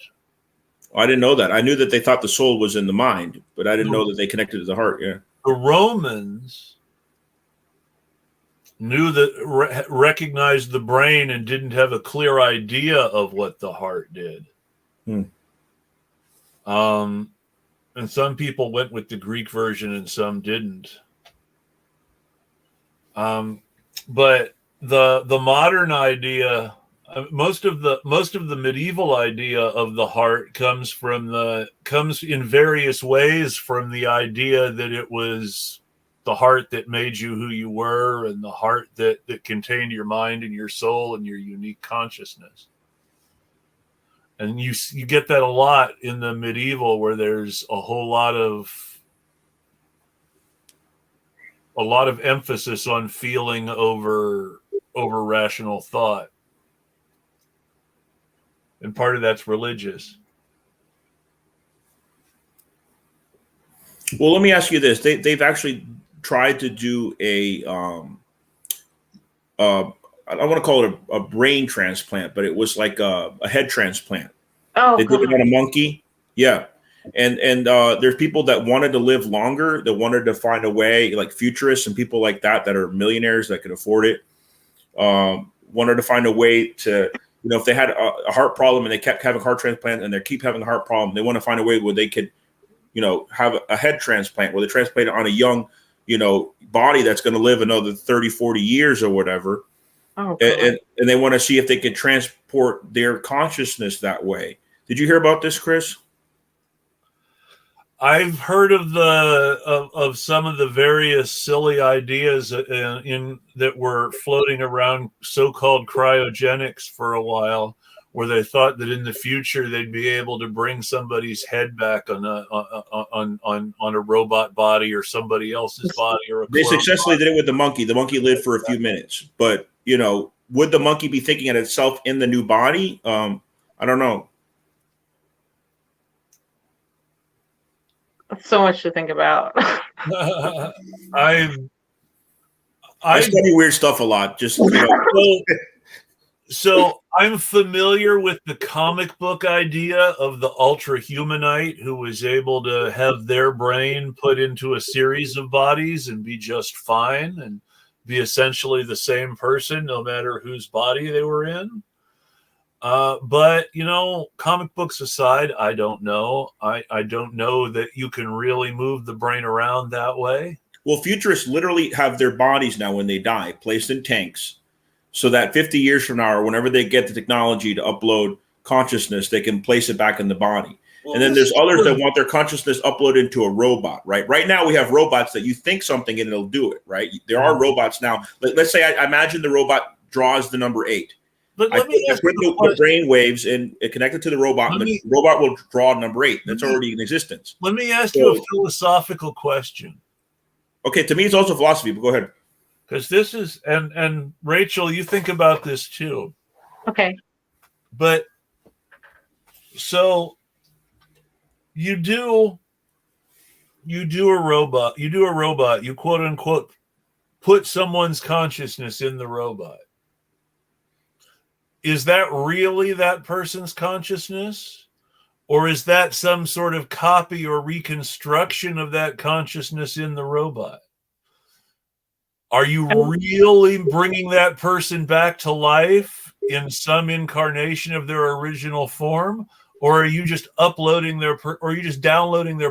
I didn't know that. I knew that they thought the soul was in the mind, but I didn't know that they connected to the heart. Yeah. The Romans knew that, recognized the brain and didn't have a clear idea of what the heart did. And some people went with the Greek version and some didn't. But the modern idea, most of the medieval idea of the heart comes in various ways from the idea that it was the heart that made you who you were, and the heart that contained your mind and your soul and your unique consciousness. And you get that a lot in the medieval, where there's a whole lot of emphasis on feeling over rational thought. And part of that's religious. Well, let me ask you this. They've actually tried to do I don't want to call it a brain transplant, but it was like a head transplant. Oh, they did it on a monkey. Yeah. And there's people that wanted to live longer, that wanted to find a way, like futurists and people like that are millionaires that could afford it, wanted to find a way to, if they had a heart problem and they kept having heart transplant and they keep having a heart problem, they want to find a way where they could, have a head transplant where they transplant it on a young, body that's going to live another 30, 40 years or whatever. Oh, and they want to see if they could transport their consciousness that way. Did you hear about this, Chris? I've heard of some of the various silly ideas that were floating around, so-called cryogenics, for a while, where they thought that in the future they'd be able to bring somebody's head back on a robot body or somebody else's body. Or they successfully did it with the monkey. The monkey lived for a few minutes, but would the monkey be thinking of itself in the new body? I don't know. So much to think about. I study weird stuff a lot. Just so I'm familiar with the comic book idea of the ultra humanite who was able to have their brain put into a series of bodies and be just fine. And be essentially the same person no matter whose body they were in. But, comic books aside, I don't know. I don't know that you can really move the brain around that way. Well, futurists literally have their bodies now when they die placed in tanks so that 50 years from now or whenever they get the technology to upload consciousness, they can place it back in the body. Well, and then there's others that want their consciousness uploaded into a robot, right? Right now we have robots that you think something and it'll do it, right? There are robots now. Let's say I imagine the robot draws the number 8. But I put the brain waves and connected to the robot, and the robot will draw number 8. That's already in existence. Let me ask you a philosophical question. Okay, to me, it's also philosophy, but go ahead. Because this is, and Rachel, you think about this too. Okay. But so you do a robot, you quote unquote put someone's consciousness in the robot. Is that really that person's consciousness? Or is that some sort of copy or reconstruction of that consciousness in the robot? Are you really bringing that person back to life in some incarnation of their original form? Or are you just downloading their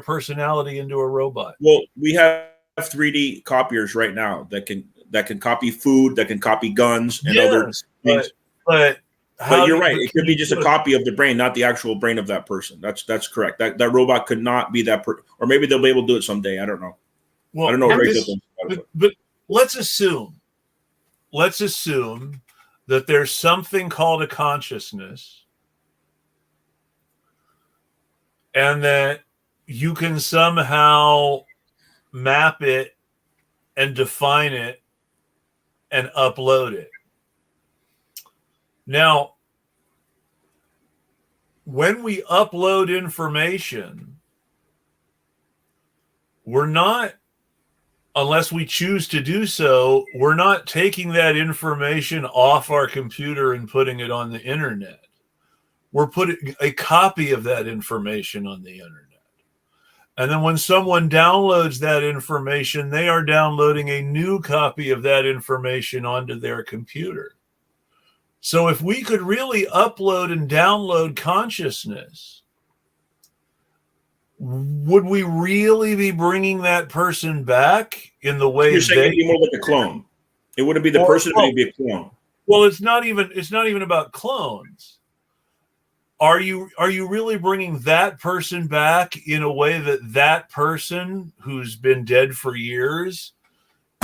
personality into a robot? Well, we have 3D copiers right now that can copy food, that can copy guns and other things. But you're right. It could be just a copy of the brain, not the actual brain of that person. That's correct. That robot could not be that person. Or maybe they'll be able to do it someday. I don't know. Well, I don't know. But let's assume that there's something called a consciousness, and that you can somehow map it and define it and upload it. Now, when we upload information, we're not, unless we choose to do so, we're not taking that information off our computer and putting it on the internet. We're putting a copy of that information on the internet. And then when someone downloads that information, they are downloading a new copy of that information onto their computer. So if we could really upload and download consciousness, would we really be bringing that person back in the way you're saying? It'd be more like a clone. It wouldn't be the person; it would be a clone. Well, it's not even about clones. Are you really bringing that person back in a way that person who's been dead for years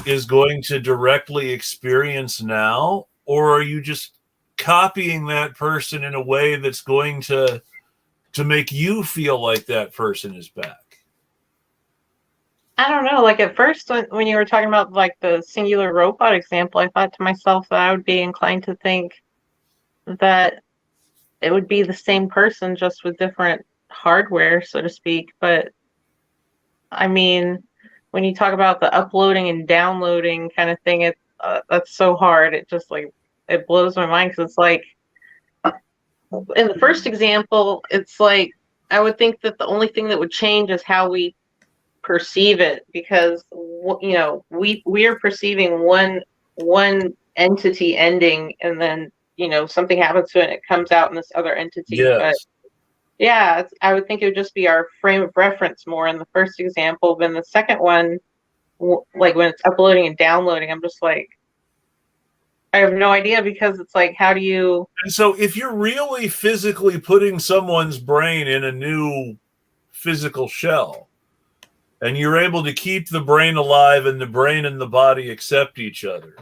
is going to directly experience now, or are you just copying that person in a way that's going to make you feel like that person is back? I don't know. Like at first, when you were talking about like the singular robot example, I thought to myself that I would be inclined to think that it would be the same person just with different hardware, so to speak. But I mean, when you talk about the uploading and downloading kind of thing, that's so hard. It just like, it blows my mind, because it's like, in the first example, it's like, I would think that the only thing that would change is how we perceive it, because we are perceiving one entity ending, and then something happens to it and it comes out in this other entity. Yes. But yeah, I would think it would just be our frame of reference more in the first example. But in the second one, like when it's uploading and downloading, I'm just like, I have no idea, because it's like, how do you... And so if you're really physically putting someone's brain in a new physical shell, and you're able to keep the brain alive and the brain and the body accept each other,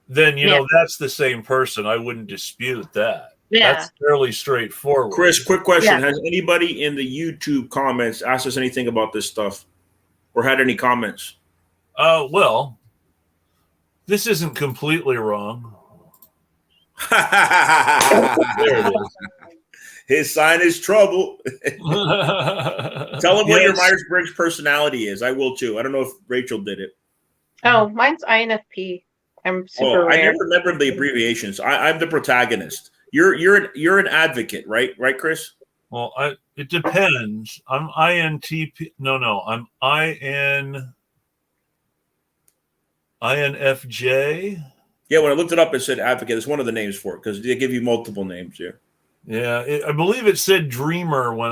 then, that's the same person. I wouldn't dispute that. Yeah. That's fairly straightforward. Chris, quick question. Yeah. Has anybody in the YouTube comments asked us anything about this stuff or had any comments? Well, this isn't completely wrong. There it is. His sign is trouble. Tell him what your Myers-Briggs personality is. I will too. I don't know if Rachel did it. Oh, mine's INFP. I'm super rare. I never remember the abbreviations. I'm the protagonist. You're an advocate, right? Right, Chris? Well, it depends. I'm INTP. No, I'm INFJ. Yeah, when I looked it up, it said advocate. It's one of the names for it because they give you multiple names. Yeah. Yeah, I believe it said dreamer when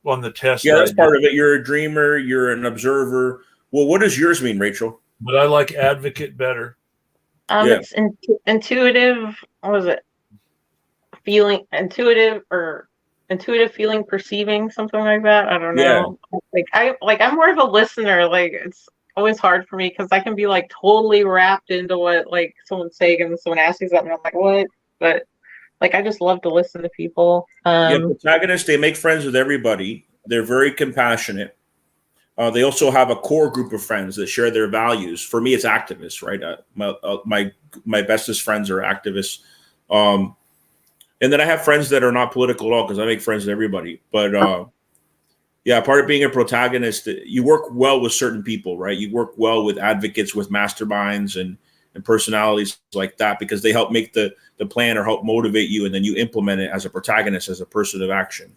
on the test. Yeah, that's part of it. You're a dreamer. You're an observer. Well, what does yours mean, Rachel? But I like advocate better. Yeah. It's intuitive. What was it? Feeling intuitive feeling perceiving, something like that. I don't know. I'm more of a listener. Like it's always hard for me because I can be like totally wrapped into what like someone's saying and someone asks me something. I'm like, what? But like I just love to listen to people. Protagonists, they make friends with everybody. They're very compassionate. They also have a core group of friends that share their values. For me, it's activists, right? My bestest friends are activists. And then I have friends that are not political at all because I make friends with everybody. But part of being a protagonist, you work well with certain people, right? You work well with advocates, with masterminds and personalities like that because they help make the plan or help motivate you, and then you implement it as a protagonist, as a person of action.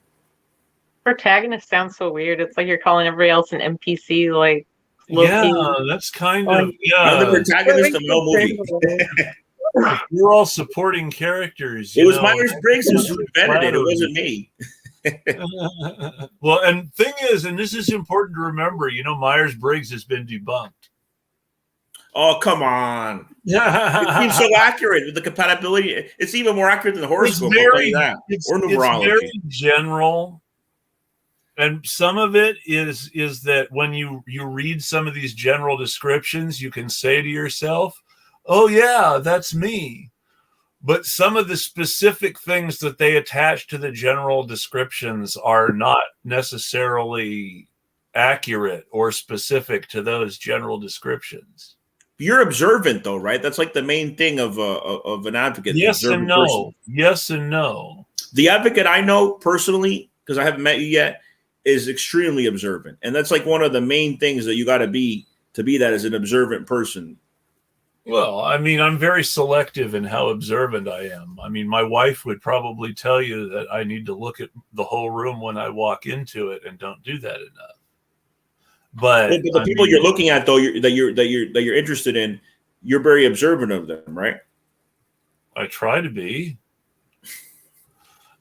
Protagonist sounds so weird. It's like you're calling everybody else an NPC. Like, that's kind of I'm the protagonist of no movie. We're all supporting characters. It was Myers-Briggs who invented it. It wasn't me. Well, and thing is, and this is important to remember, Myers-Briggs has been debunked. Oh, come on. It seems so accurate with the compatibility. It's even more accurate than the horoscope. Or numerology. It's very general. And some of it is that when you read some of these general descriptions, you can say to yourself, oh, yeah, that's me. But some of the specific things that they attach to the general descriptions are not necessarily accurate or specific to those general descriptions. You're observant, though, right? That's like the main thing of an advocate. Yes and no. Person. Yes and no. The advocate I know personally, because I haven't met you yet, is extremely observant. And that's like one of the main things that you got to be that as an observant person. Well, I mean, I'm very selective in how observant I am. I mean, my wife would probably tell you that I need to look at the whole room when I walk into it, and don't do that enough. But the people you're looking at, though, that you're interested in, you're very observant of them, right? I try to be.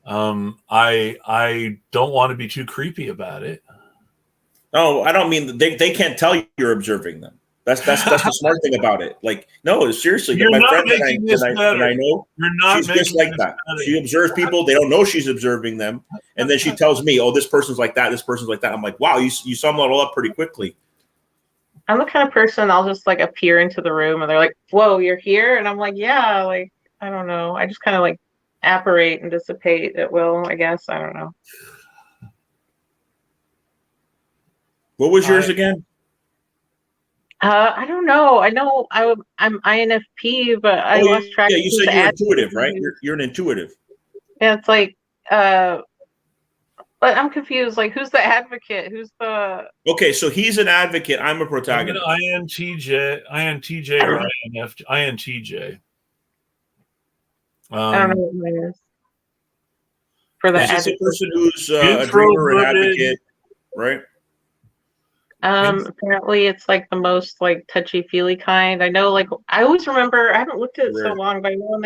I don't want to be too creepy about it. No, I don't mean they can't tell you're observing them. That's the smart thing about it. Like, no, seriously, my friend that I know, she's just like that. She observes people. They don't know she's observing them. And then she tells me, oh, this person's like that. This person's like that. I'm like, wow, you sum it all up pretty quickly. I'm the kind of person, I'll just like appear into the room and they're like, whoa, you're here? And I'm like, yeah, like, I don't know. I just kind of like apparate and dissipate at will, I guess. I don't know. What was yours again? I don't know. I know I'm INFP, but I lost track. Yeah, you said you're intuitive, right? You're an intuitive. Yeah, it's like, but I'm confused. Like, who's the advocate? Who's the? Okay, so he's an advocate. I'm a protagonist. I'm an INTJ or INFJ. INTJ. I don't know what mine is. For the advocate. Is this a person who's a dreamer, an advocate, right? Apparently it's like the most like touchy-feely kind. I know, like, I always remember, I haven't looked at it so long, but I know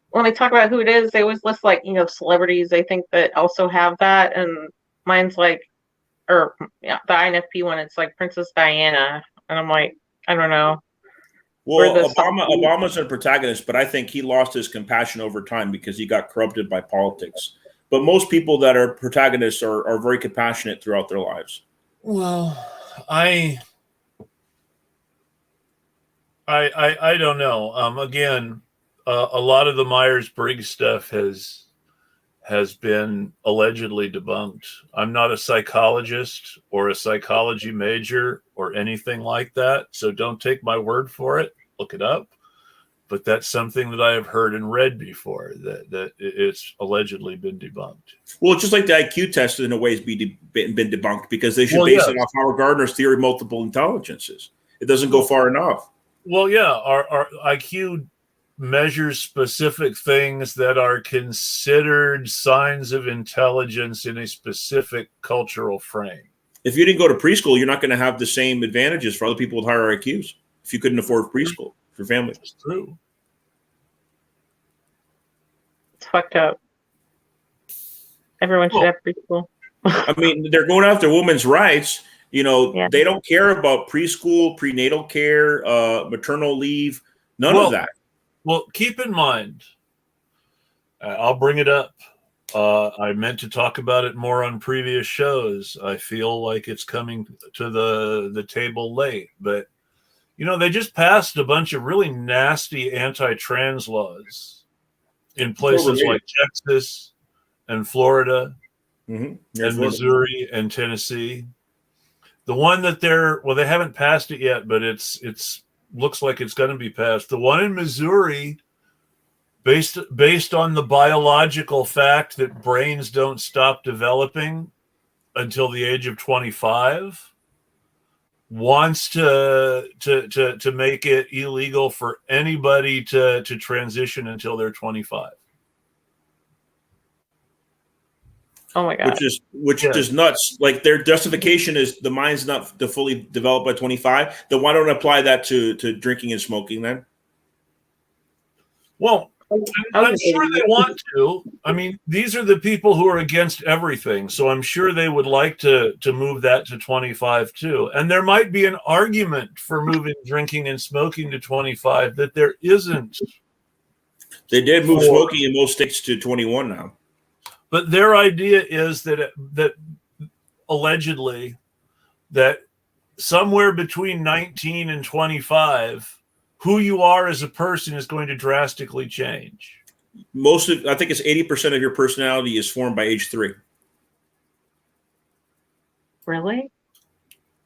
when they talk about who it is, they always list like, celebrities they think that also have that, and mine's like, the INFP one, it's like Princess Diana, and I'm like, I don't know. Well, Obama's a protagonist, but I think he lost his compassion over time because he got corrupted by politics. But most people that are protagonists are very compassionate throughout their lives. Well, I don't know. Again, a lot of the Myers-Briggs stuff has been allegedly debunked. I'm not a psychologist or a psychology major or anything like that, so don't take my word for it. Look it up. But that's something that I have heard and read before, that it's allegedly been debunked. Well, just like the IQ test in a way has been debunked because they should base it off Howard Gardner's theory of multiple intelligences. It doesn't go far enough. Well, yeah, our IQ measures specific things that are considered signs of intelligence in a specific cultural frame. If you didn't go to preschool, you're not going to have the same advantages for other people with higher IQs. if you couldn't afford preschool for your family. It's true. It's fucked up. Everyone should have preschool. I mean, they're going after women's rights. You know, Yeah. they don't care about preschool, prenatal care, maternal leave, none of that. Well, keep in mind, I'll bring it up. I meant to talk about it more on previous shows. I feel like it's coming to the table late, but you know, they just passed a bunch of really nasty anti-trans laws in places like Texas and Florida and Missouri and Tennessee. The one that they haven't passed it yet, but it's looks like it's going to be passed. The one in Missouri, based on the biological fact that brains don't stop developing until the age of 25, wants to make it illegal for anybody to transition until they're 25. Oh my god! Which is nuts. Like, their justification is the mind's not fully developed by 25. Then why don't apply that to drinking and smoking then? Well, I'm sure they want to. I mean, these are the people who are against everything, so I'm sure they would like to move that to 25 too. And there might be an argument for moving drinking and smoking to 25 that there isn't. They did move smoking in most states to 21 now. But their idea is that allegedly that somewhere between 19 and 25, who you are as a person is going to drastically change. I think it's 80% of your personality is formed by age 3. Really?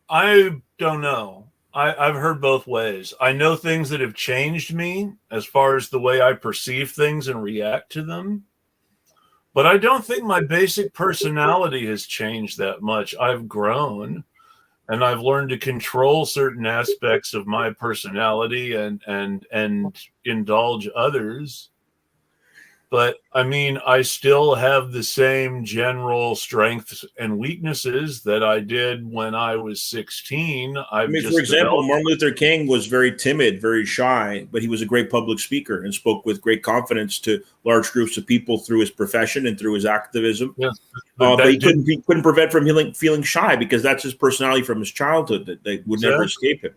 I don't know. I've heard both ways. I know things that have changed me as far as the way I perceive things and react to them. But I don't think my basic personality has changed that much. I've grown, and I've learned to control certain aspects of my personality and indulge others. But I mean, I still have the same general strengths and weaknesses that I did when I was 16. For example, Martin Luther King was very timid, very shy, but he was a great public speaker and spoke with great confidence to large groups of people through his profession and through his activism. Yes, but he couldn't prevent from feeling shy, because that's his personality from his childhood that would never escape him.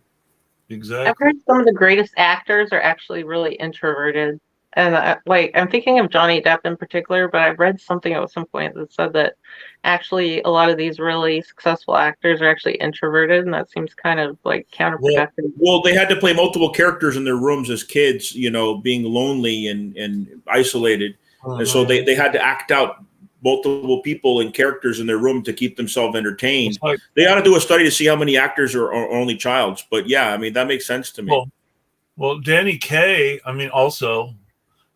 Exactly. I've heard some of the greatest actors are actually really introverted. And I'm thinking of Johnny Depp in particular, but I read something at some point that said that actually a lot of these really successful actors are actually introverted, and that seems kind of like counterproductive. Well, they had to play multiple characters in their rooms as kids, you know, being lonely and isolated. And so they had to act out multiple people and characters in their room to keep themselves entertained. They ought to do a study to see how many actors are only childs. But yeah, I mean, that makes sense to me. Well, Danny Kaye, I mean, also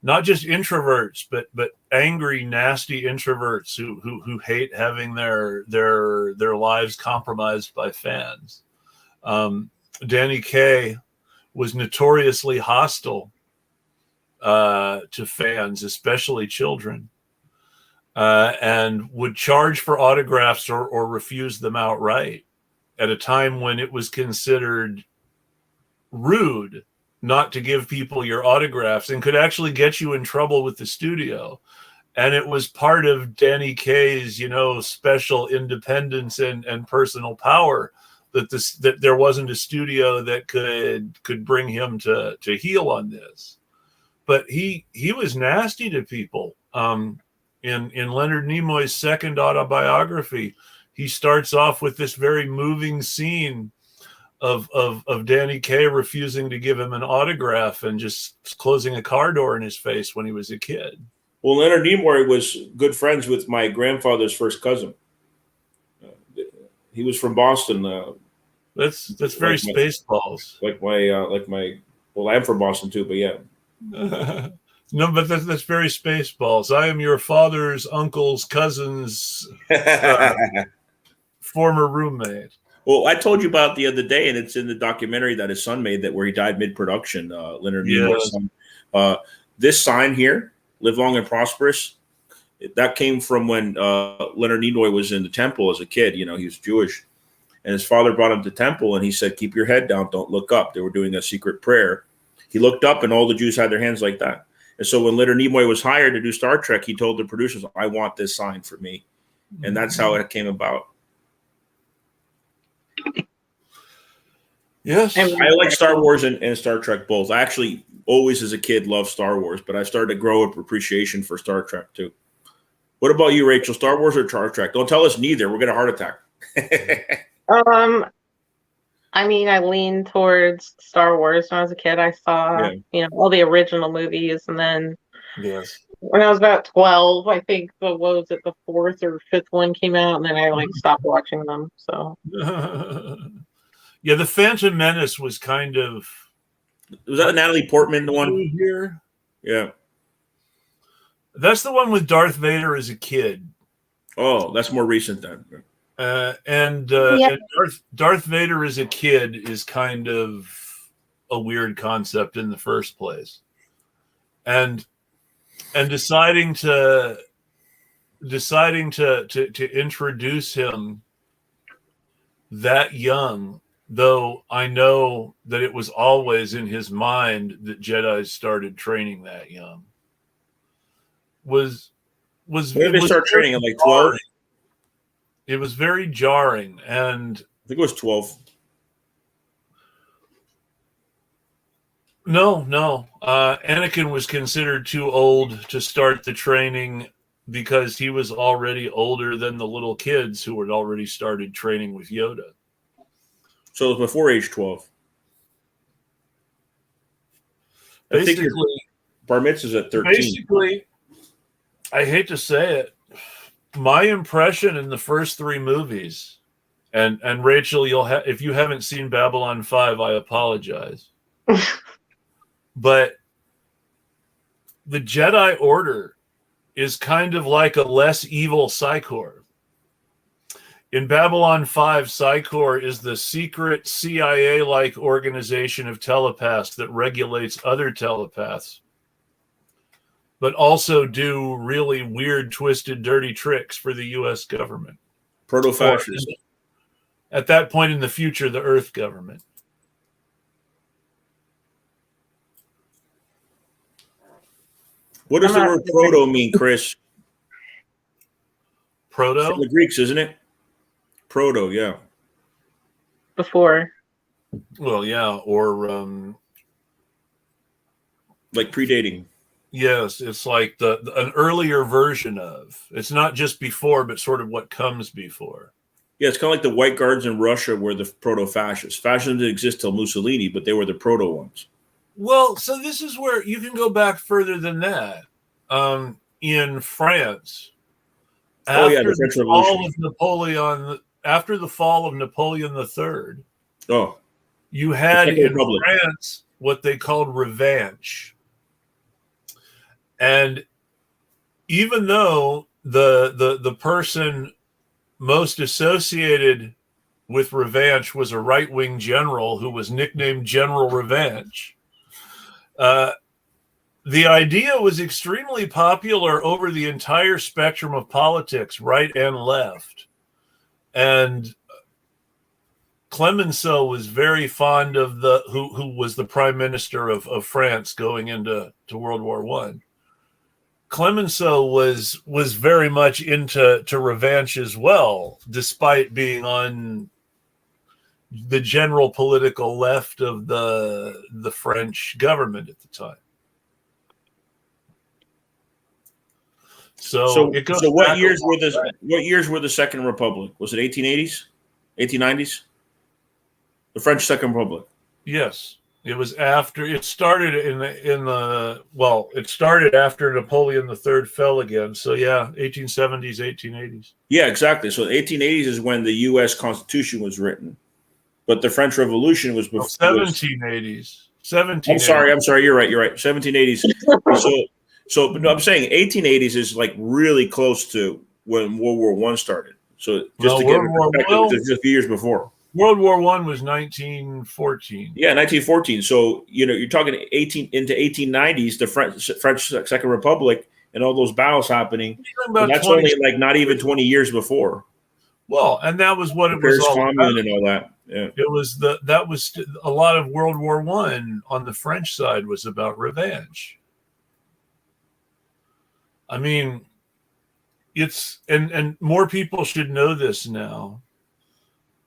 not just introverts, but angry, nasty introverts who hate having their lives compromised by fans. Danny Kaye was notoriously hostile to fans, especially children, and would charge for autographs or refuse them outright at a time when it was considered rude not to give people your autographs, and could actually get you in trouble with the studio. And it was part of Danny Kaye's, you know, special independence and personal power that there wasn't a studio that could bring him to heel on this. But he was nasty to people. In Leonard Nimoy's second autobiography, he starts off with this very moving scene of Danny Kaye refusing to give him an autograph and just closing a car door in his face when he was a kid. Well, Leonard Nimoy was good friends with my grandfather's first cousin. He was from Boston. That's very Spaceballs. Well, I'm from Boston too, but yeah. No, but that's very Spaceballs. I am your father's uncle's cousin's former roommate. Well, I told you about the other day, and it's in the documentary that his son made, where he died mid-production, Leonard Nimoy's son. This sign here, "Live Long and Prosperous," that came from when Leonard Nimoy was in the temple as a kid. You know, he was Jewish. and his father brought him to temple, and he said, "Keep your head down, don't look up." They were doing a secret prayer. He looked up, and all the Jews had their hands like that. And so when Leonard Nimoy was hired to do Star Trek, he told the producers, "I want this sign for me," and that's how it came about. Yes, I like Star Wars and Star Trek both. I actually always, as a kid, loved Star Wars, but I started to grow up appreciation for Star Trek too. What about you, Rachel? Star Wars or Star Trek? Don't tell us neither. We'll get a heart attack. I mean, I leaned towards Star Wars when I was a kid. I saw, all the original movies, and then when I was about 12, I think the fourth or fifth one came out, and then I stopped watching them. So yeah, the Phantom Menace was kind of. Was that Natalie Portman, the one here? Yeah, that's the one with Darth Vader as a kid. Oh, that's more recent then. And Darth Vader as a kid is kind of a weird concept in the first place, and deciding to introduce him that young, though I know that it was always in his mind that Jedi started training that young, was when did they start training at 12? It was very jarring, and I think it was 12. No. Anakin was considered too old to start the training because he was already older than the little kids who had already started training with Yoda. So it was before age 12. Basically, Bar Mitzvah's at 13. Basically, I hate to say it, my impression in the first three movies, and Rachel, if you haven't seen Babylon 5, I apologize. But the Jedi Order is kind of like a less evil Psychor. In Babylon 5, Psychor is the secret CIA-like organization of telepaths that regulates other telepaths, but also do really weird, twisted, dirty tricks for the U.S. government. Proto-fascist. At that point in the future, the Earth government. What does the word proto mean, Chris? Proto? It's from the Greeks, isn't it? Proto, yeah. Before. Well, yeah, or like predating. Yes, it's like an earlier version of. It's not just before, but sort of what comes before. Yeah, it's kind of like the White Guards in Russia were the proto-fascists. Fascism didn't exist till Mussolini, but they were the proto ones. Well, so this is where you can go back further than that. In France, after the fall of Napoleon, after the fall of Napoleon III, you had in France what they called revanche. And even though the person most associated with revanche was a right-wing general who was nicknamed General Revenge, the idea was extremely popular over the entire spectrum of politics, right and left. And Clemenceau was very fond of who was the prime minister of France going into World War I. Clemenceau was very much into revenge as well, despite being on the general political left of the French government at the time. So what years were the Second Republic? Was it 1880s, 1890s? The French Second Republic. Yes. It was after it started it started after Napoleon III fell again. So yeah, 1870s, 1880s. Yeah, exactly. So the 1880s is when the U.S. Constitution was written, but the French Revolution was before. 1780s. I'm sorry. You're right. 1780s. So but I'm saying 1880s is like really close to when World War I started. So just to get perspective, just a few years before. World War I was 1914. Yeah, 1914. So, you're talking into 1890s, the French Second Republic and all those battles happening. And that's only like not even 20 years before. Well, and that was what it was Paris all Commune about. and all that. Yeah. It was that was a lot of World War I on the French side was about revenge. I mean, it's and more people should know this now.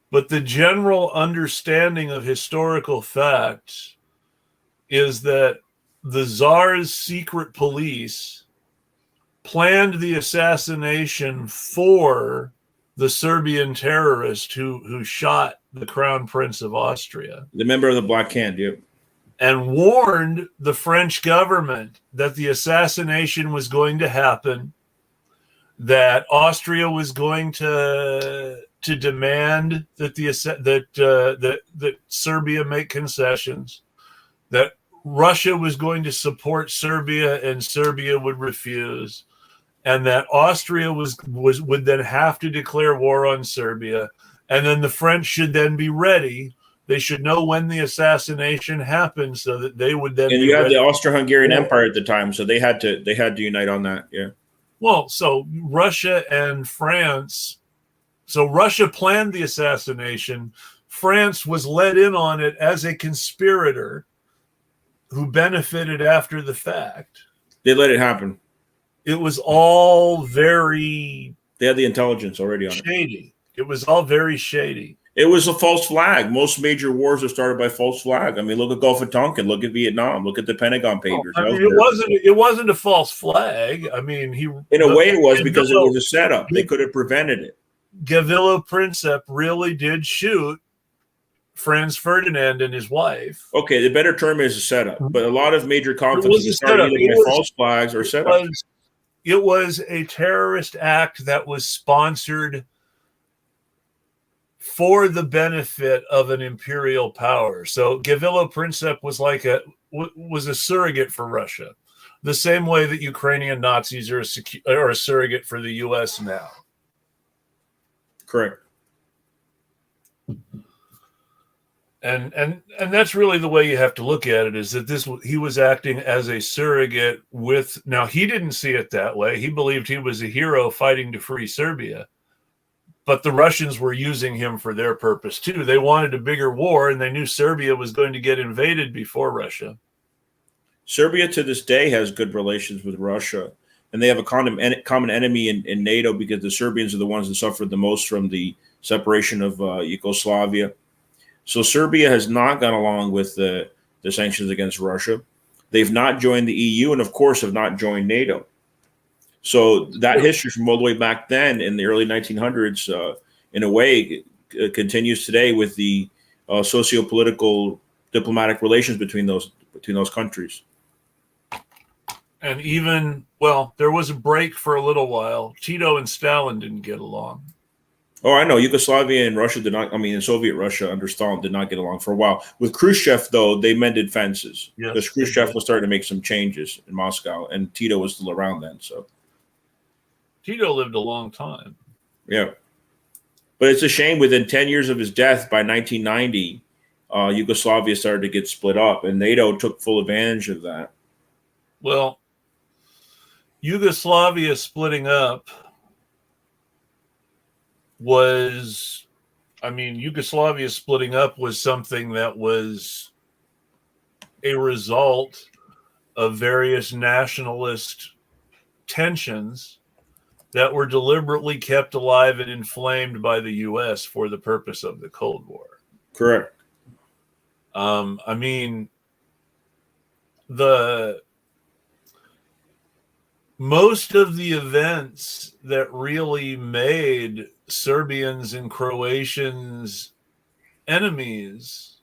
But the general understanding of historical facts is that the Tsar's secret police planned the assassination for the Serbian terrorist who shot the Crown Prince of Austria. The member of the Black Hand, yeah. And warned the French government that the assassination was going to happen, that Austria was going to demand that that Serbia make concessions, that Russia was going to support Serbia and Serbia would refuse, and that Austria would then have to declare war on Serbia, and then the French should then be ready. They should know when the assassination happened so that they would then. And you had the Austro-Hungarian Empire at the time, so they had to unite on that. Yeah. Well, so Russia and France. So Russia planned the assassination. France was let in on it as a conspirator who benefited after the fact. They let it happen. It was all very. They had the intelligence already on shady. It was all very shady. It was a false flag. Most major wars are started by false flag. I mean, look at Gulf of Tonkin. Look at Vietnam. Look at the Pentagon Papers. I mean, it wasn't a false flag. I mean, in a way it was because it was a setup. They could have prevented it. Gavrilo Princip really did shoot Franz Ferdinand and his wife. Okay, the better term is a setup, but a lot of major conflicts started either by false flags or setups. It was a terrorist act that was sponsored for the benefit of an imperial power. So Gavrilo Princip was a surrogate for Russia, the same way that Ukrainian Nazis are a surrogate for the U.S. now. Correct. And that's really the way you have to look at it, is that he was acting as a surrogate with. Now, he didn't see it that way. He believed he was a hero fighting to free Serbia. But the Russians were using him for their purpose, too. They wanted a bigger war, and they knew Serbia was going to get invaded before Russia. Serbia, to this day, has good relations with Russia. And they have a common enemy in NATO, because the Serbians are the ones that suffered the most from the separation of Yugoslavia. So Serbia has not gone along with the sanctions against Russia. They've not joined the EU, and, of course, have not joined NATO. So that history from all the way back then in the early 1900s, in a way, continues today with the socio-political diplomatic relations between those countries. And even, well, there was a break for a little while. Tito and Stalin didn't get along. Oh, I know. Yugoslavia and Russia did not. I mean, in Soviet Russia under Stalin did not get along for a while. With Khrushchev, though, they mended fences. Yes, because Khrushchev was starting to make some changes in Moscow, and Tito was still around then. So Tito lived a long time. Yeah. But it's a shame, within 10 years of his death, by 1990, Yugoslavia started to get split up, and NATO took full advantage of that. Well, Yugoslavia splitting up Yugoslavia splitting up was something that was a result of various nationalist tensions that were deliberately kept alive and inflamed by the U.S. for the purpose of the Cold War. Correct. Most of the events that really made Serbians and Croatians enemies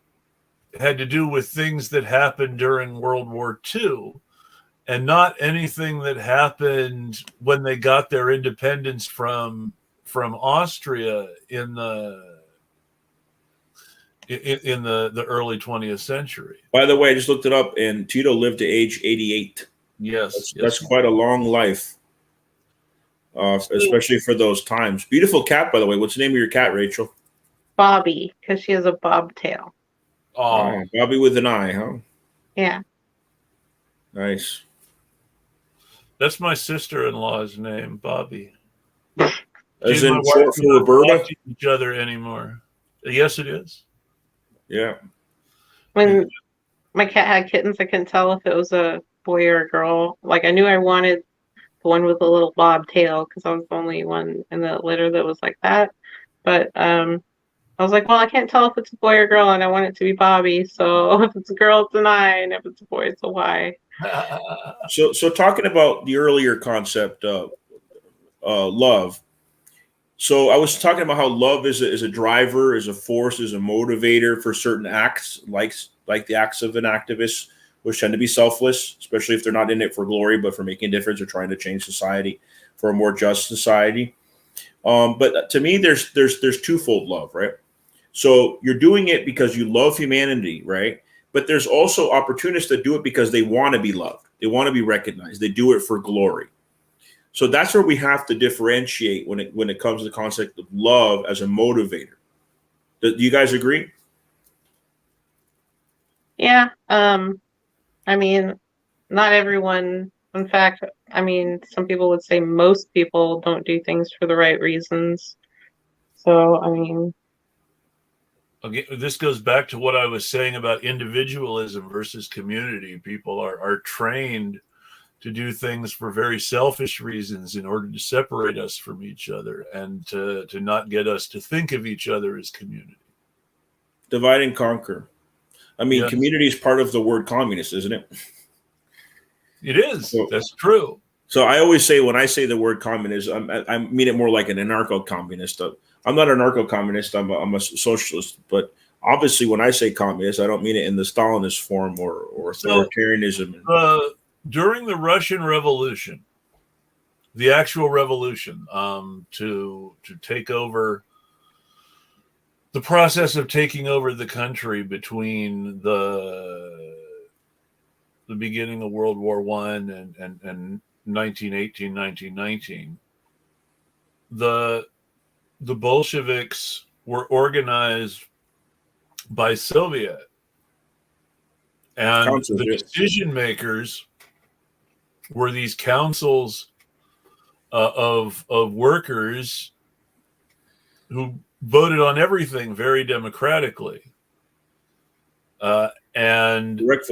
had to do with things that happened during World War II, and not anything that happened when they got their independence from Austria in the early 20th century. By the way, I just looked it up, and Tito lived to age 88. Yes, that's quite a long life, especially for those times. Beautiful cat, by the way. What's the name of your cat, Rachel? Bobby, because she has a bobtail. Oh, Bobby with an eye, huh? Yeah. Nice. That's my sister-in-law's name, Bobby. As Dude, my in wife short and for I don't Roberta? talk to each other anymore. Yes, it is. Yeah. When my cat had kittens, I couldn't tell if it was a boy or a girl. Like I knew I wanted the one with the little bob tail because I was the only one in the litter that was like that. But I was like, well, I can't tell if it's a boy or girl, and I want it to be Bobby. So if it's a girl, it's an I, and if it's a boy, it's a Y. So talking about the earlier concept of love. So I was talking about how love is a driver, is a force, is a motivator for certain acts, like the acts of an activist, which tend to be selfless, especially if they're not in it for glory, but for making a difference or trying to change society for a more just society. But to me, there's twofold love, right? So you're doing it because you love humanity, right? But there's also opportunists that do it because they want to be loved. They want to be recognized. They do it for glory. So that's where we have to differentiate when it comes to the concept of love as a motivator. Do you guys agree? Yeah. I mean, not everyone. In fact, I mean, some people would say most people don't do things for the right reasons. So, I mean, Again, this goes back to what I was saying about individualism versus community. People are trained to do things for very selfish reasons in order to separate us from each other and to not get us to think of each other as community. Divide and conquer. I mean, Yes. community is part of the word communist, isn't it? It is. That's true. So I always say when I say the word communist, I mean it more like an anarcho-communist. I'm not an anarcho-communist. I'm a socialist. But obviously, when I say communist, I don't mean it in the Stalinist form or authoritarianism. During the Russian Revolution, the actual revolution, to take over the process of taking over the country between the beginning of World War I and 1918, 1919, the Bolsheviks were organized by Soviet, and Councils, the yes. decision makers were these councils of workers who voted on everything very democratically, and direct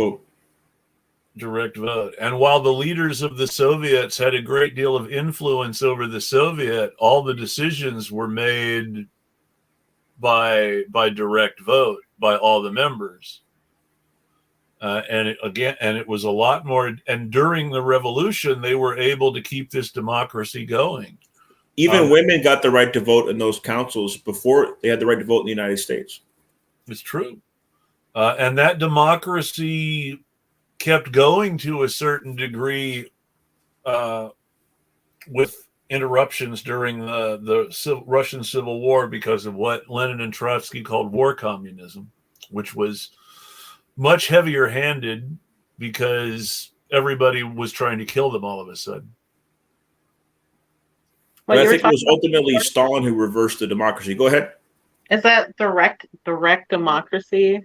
vote. And while the leaders of the Soviets had a great deal of influence over the Soviet, all the decisions were made by direct vote by all the members. And it was a lot more. And during the revolution, they were able to keep this democracy going. Even women got the right to vote in those councils before they had the right to vote in the United States. It's true. And that democracy kept going to a certain degree with interruptions during the Russian Civil War because of what Lenin and Trotsky called war communism, which was much heavier handed because everybody was trying to kill them all of a sudden. But I think it was ultimately Stalin who reversed the democracy. Go ahead. Is that direct democracy,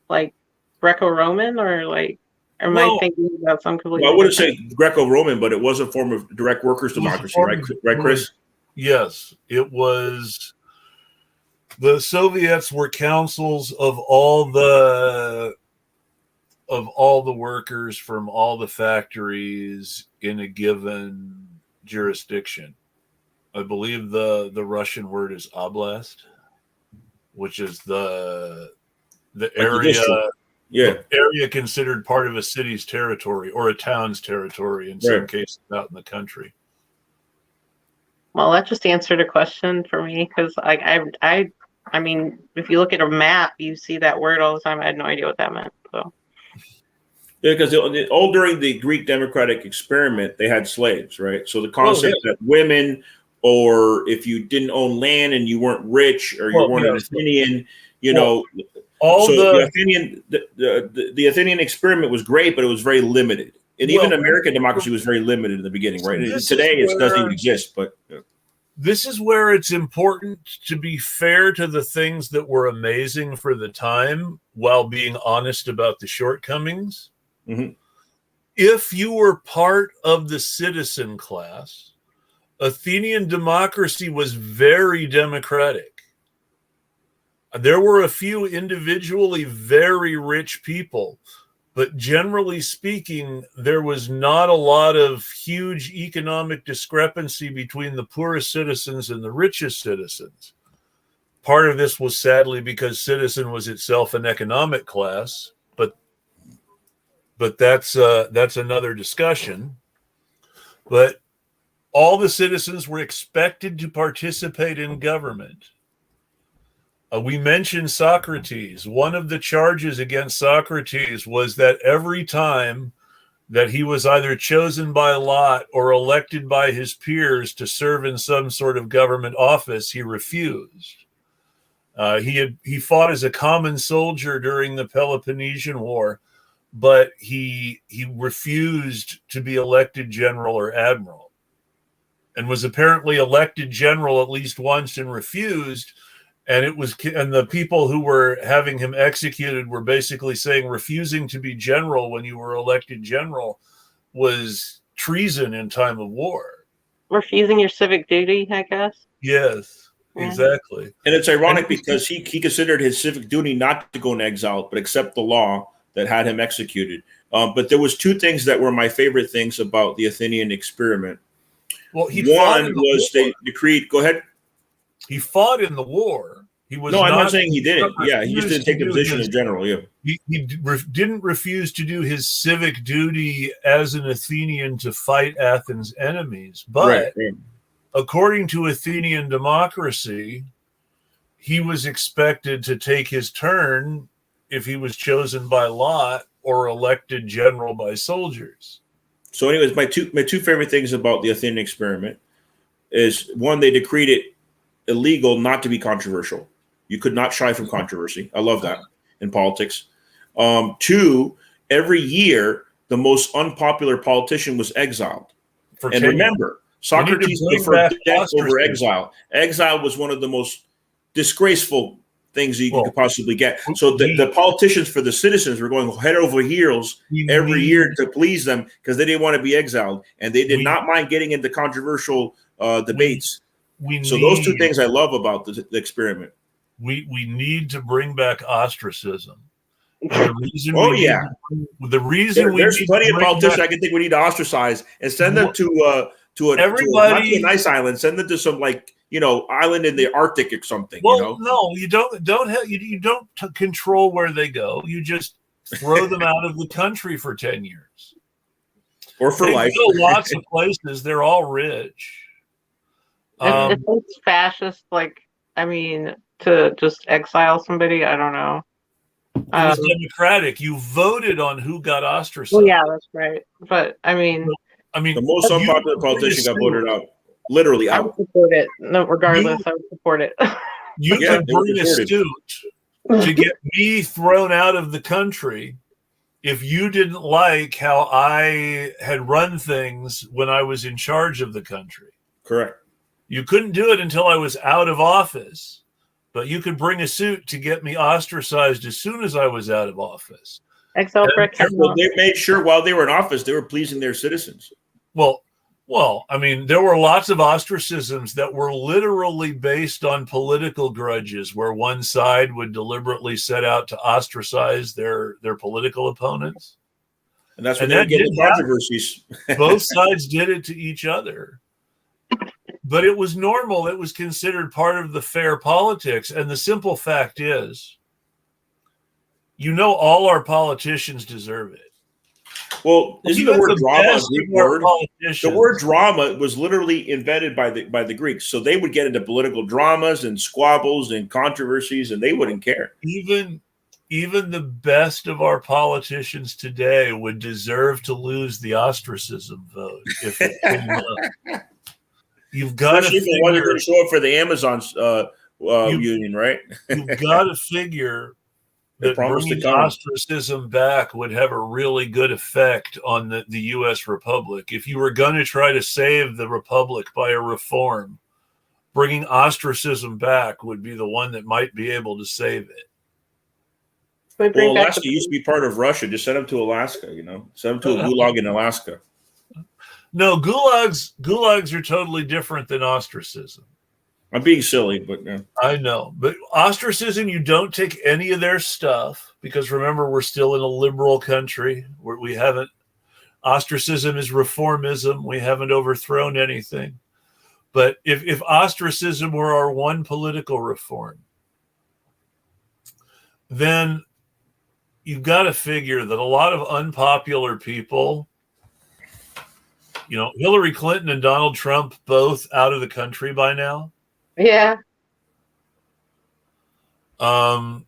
like Greco-Roman, or like? Am I thinking about some completely? I wouldn't say Greco-Roman, but it was a form of direct workers' democracy, right? Right, Chris? Yes, it was. The Soviets were councils of all the workers from all the factories in a given jurisdiction. I believe the Russian word is oblast, which is the area. The area considered part of a city's territory or a town's territory in some cases out in the country. Well, that just answered a question for me because I mean, if you look at a map, you see that word all the time. I had no idea what that meant. So. Yeah, because all during the Greek democratic experiment, they had slaves, right? So the concept that women, or if you didn't own land and you weren't rich or you weren't an Athenian, the Athenian experiment was great, but it was very limited. And even American democracy was very limited in the beginning, right? Today it doesn't even exist, but this is where it's important to be fair to the things that were amazing for the time while being honest about the shortcomings. Mm-hmm. If you were part of the citizen class Athenian democracy was very democratic. There were a few individually very rich people, but generally speaking, there was not a lot of huge economic discrepancy between the poorest citizens and the richest citizens. Part of this was sadly because citizen was itself an economic class, but that's another discussion. But all the citizens were expected to participate in government. We mentioned Socrates. One of the charges against Socrates was that every time that he was either chosen by lot or elected by his peers to serve in some sort of government office, he refused. He fought as a common soldier during the Peloponnesian War, but he refused to be elected general or admiral, and was apparently elected general at least once and refused. And the people who were having him executed were basically saying refusing to be general when you were elected general was treason in time of war. Refusing your civic duty, I guess. Yes, Yeah. exactly. And it's ironic because he considered his civic duty not to go in exile, but accept the law that had him executed. But there was two things that were my favorite things about the Athenian experiment. Well, one was they decreed. Go ahead. He fought in the war. He was. No, I'm not saying he didn't. Yeah, he just didn't take the position in general. Yeah, he didn't refuse to do his civic duty as an Athenian to fight Athens' enemies. But right. According to Athenian democracy, he was expected to take his turn if he was chosen by lot or elected general by soldiers. So, anyways, my two favorite things about the Athenian experiment is, one, they decreed it illegal not to be controversial. You could not shy from controversy. I love that in politics. Two, every year the most unpopular politician was exiled. And remember, Socrates preferred death over exile. Exile was one of the most disgraceful things you could possibly get. So the politicians for the citizens were going head over heels every year to please them because they didn't want to be exiled, and they did not mind getting into controversial debates. So those two things I love about the experiment. We need to bring back ostracism. And the reason there's plenty of politicians I can think we need to ostricize and send them to not to a nice island. Send them to some island in the Arctic or something. Well, no, you don't control where they go. You just throw them out of the country for 10 years or for life. Go lots of places. They're all rich. If it's fascist, to just exile somebody, I don't know. It was democratic. You voted on who got ostracized. Well, yeah, that's right. But the most unpopular politician got voted out. Literally out. I would support it. No, regardless, I would support it. You could bring a suit to get me thrown out of the country if you didn't like how I had run things when I was in charge of the country. Correct. You couldn't do it until I was out of office, but you could bring a suit to get me ostracized as soon as I was out of office. Exile for they made sure while they were in office, they were pleasing their citizens. Well, there were lots of ostracisms that were literally based on political grudges, where one side would deliberately set out to ostracize their political opponents. And that's when they get the controversies. Both sides did it to each other. But it was normal. It was considered part of the fair politics. And the simple fact is, all our politicians deserve it. Well, isn't the word drama a Greek word? The word drama was literally invented by the Greeks. So they would get into political dramas and squabbles and controversies, and they wouldn't care. Even the best of our politicians today would deserve to lose the ostracism vote if it came up. You've got to figure. One that show up for the Amazon union, right? You've got to figure that bringing ostracism back would have a really good effect on the U.S. Republic. If you were going to try to save the Republic by a reform, bringing ostracism back would be the one that might be able to save it. Well, Alaska used to be part of Russia. Just send them to Alaska, Send them to a gulag in Alaska. No, gulags are totally different than ostracism. I'm being silly, but yeah. I know, but ostracism, you don't take any of their stuff because remember, we're still in a liberal country where we haven't. Ostracism is reformism. We haven't overthrown anything. But if ostracism were our one political reform, then you've got to figure that a lot of unpopular people, Hillary Clinton and Donald Trump both out of the country by now. Yeah. And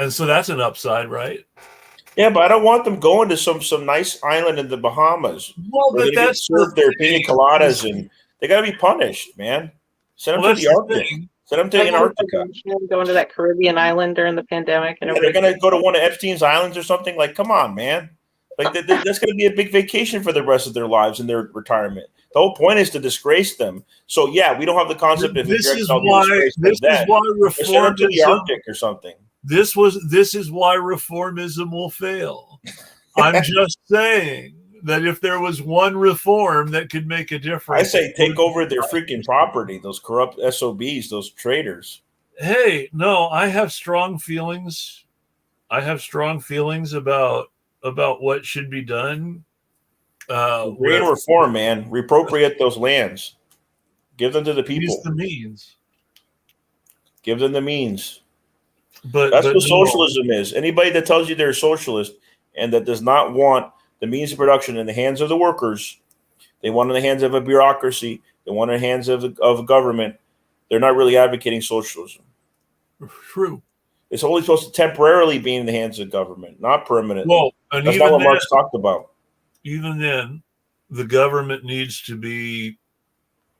so that's an upside, right? Yeah, but I don't want them going to some nice island in the Bahamas. Well, but that's served their pina coladas, and they got to be punished, man. Send them to the Arctic. Send them to Antarctica. Going to that Caribbean island during the pandemic, and they're going to go to one of Epstein's islands or something. Like, come on, man. Like that's going to be a big vacation for the rest of their lives and their retirement. The whole point is to disgrace them. So yeah, we don't have the concept of this is why reformism send them to the Arctic or something. This is why reformism will fail. I'm just saying that if there was one reform that could make a difference, I say take over their freaking property. Those corrupt SOBs, those traitors. Hey, no, I have strong feelings. About what should be done. Green reform, man. Reappropriate those lands. Give them to the people. Use the means. Give them the means. But that's what socialism is. Anybody that tells you they're a socialist and that does not want the means of production in the hands of the workers, they want it in the hands of a bureaucracy, they want it in the hands of a government, they're not really advocating socialism. True. It's only supposed to temporarily be in the hands of government, not permanently. Well, that's not what Marx talked about. Even then, the government needs to be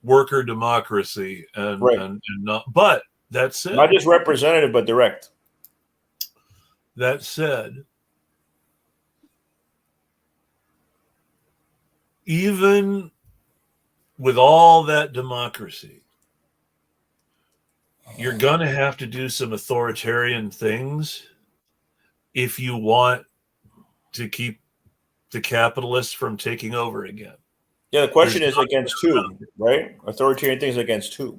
worker democracy and not. But that said, not just representative, but direct. That said, even with all that democracy, you're going to have to do some authoritarian things if you want to keep the capitalists from taking over again. Yeah, the question is against who, right? Authoritarian things against who?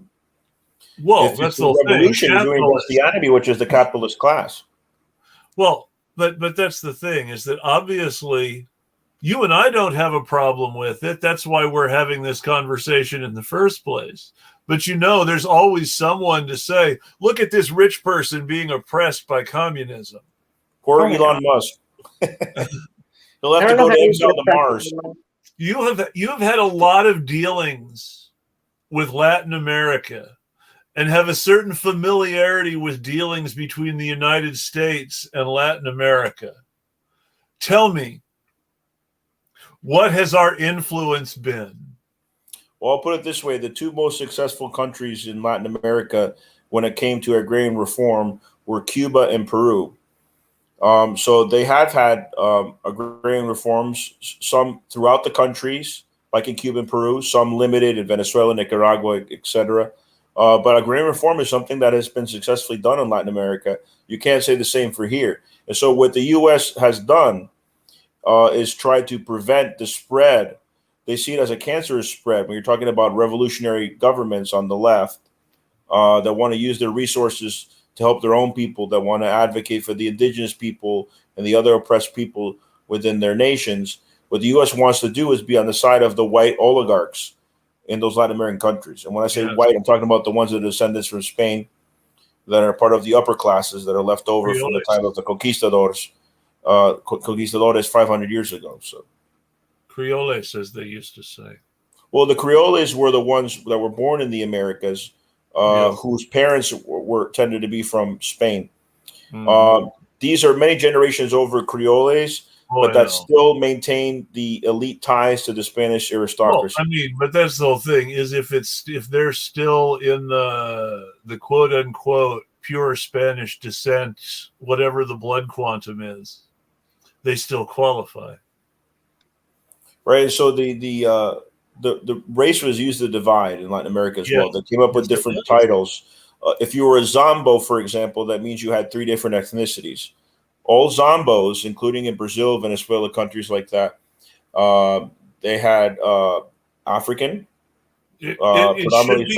Well, that's the revolution is doing against the enemy, which is the capitalist class. Well, but that's the thing, is that obviously you and I don't have a problem with it. That's why we're having this conversation in the first place. But there's always someone to say, look at this rich person being oppressed by communism. Poor Elon Musk. He'll have to go to exile to Mars. You have had a lot of dealings with Latin America and have a certain familiarity with dealings between the United States and Latin America. Tell me, what has our influence been? Well, I'll put it this way. The two most successful countries in Latin America when it came to agrarian reform were Cuba and Peru. So they have had agrarian reforms, some throughout the countries, like in Cuba and Peru, some limited in Venezuela, Nicaragua, etc. But agrarian reform is something that has been successfully done in Latin America. You can't say the same for here. And so what the U.S. has done is try to prevent the spread. They see it as a cancerous spread when you're talking about revolutionary governments on the left that want to use their resources to help their own people, that want to advocate for the indigenous people and the other oppressed people within their nations. What the U.S. wants to do is be on the side of the white oligarchs in those Latin American countries. And when I say white, I'm talking about the ones that are descendants from Spain that are part of the upper classes that are left over from the time of the conquistadors. Conquistadores 500 years ago. So, Creoles, as they used to say. Well, the Creoles were the ones that were born in the Americas, whose parents tended to be from Spain. Mm-hmm. These are many generations over Creoles, but that still maintain the elite ties to the Spanish aristocracy. Well, but that's the whole thing, is if they're still in the quote unquote pure Spanish descent, whatever the blood quantum is, they still qualify. Right. So the race was used to divide in Latin America as well. They came up with different titles. If you were a Zombo, for example, that means you had 3 different ethnicities. All Zombos, including in Brazil, Venezuela, countries like that, they had African, it should predominantly be.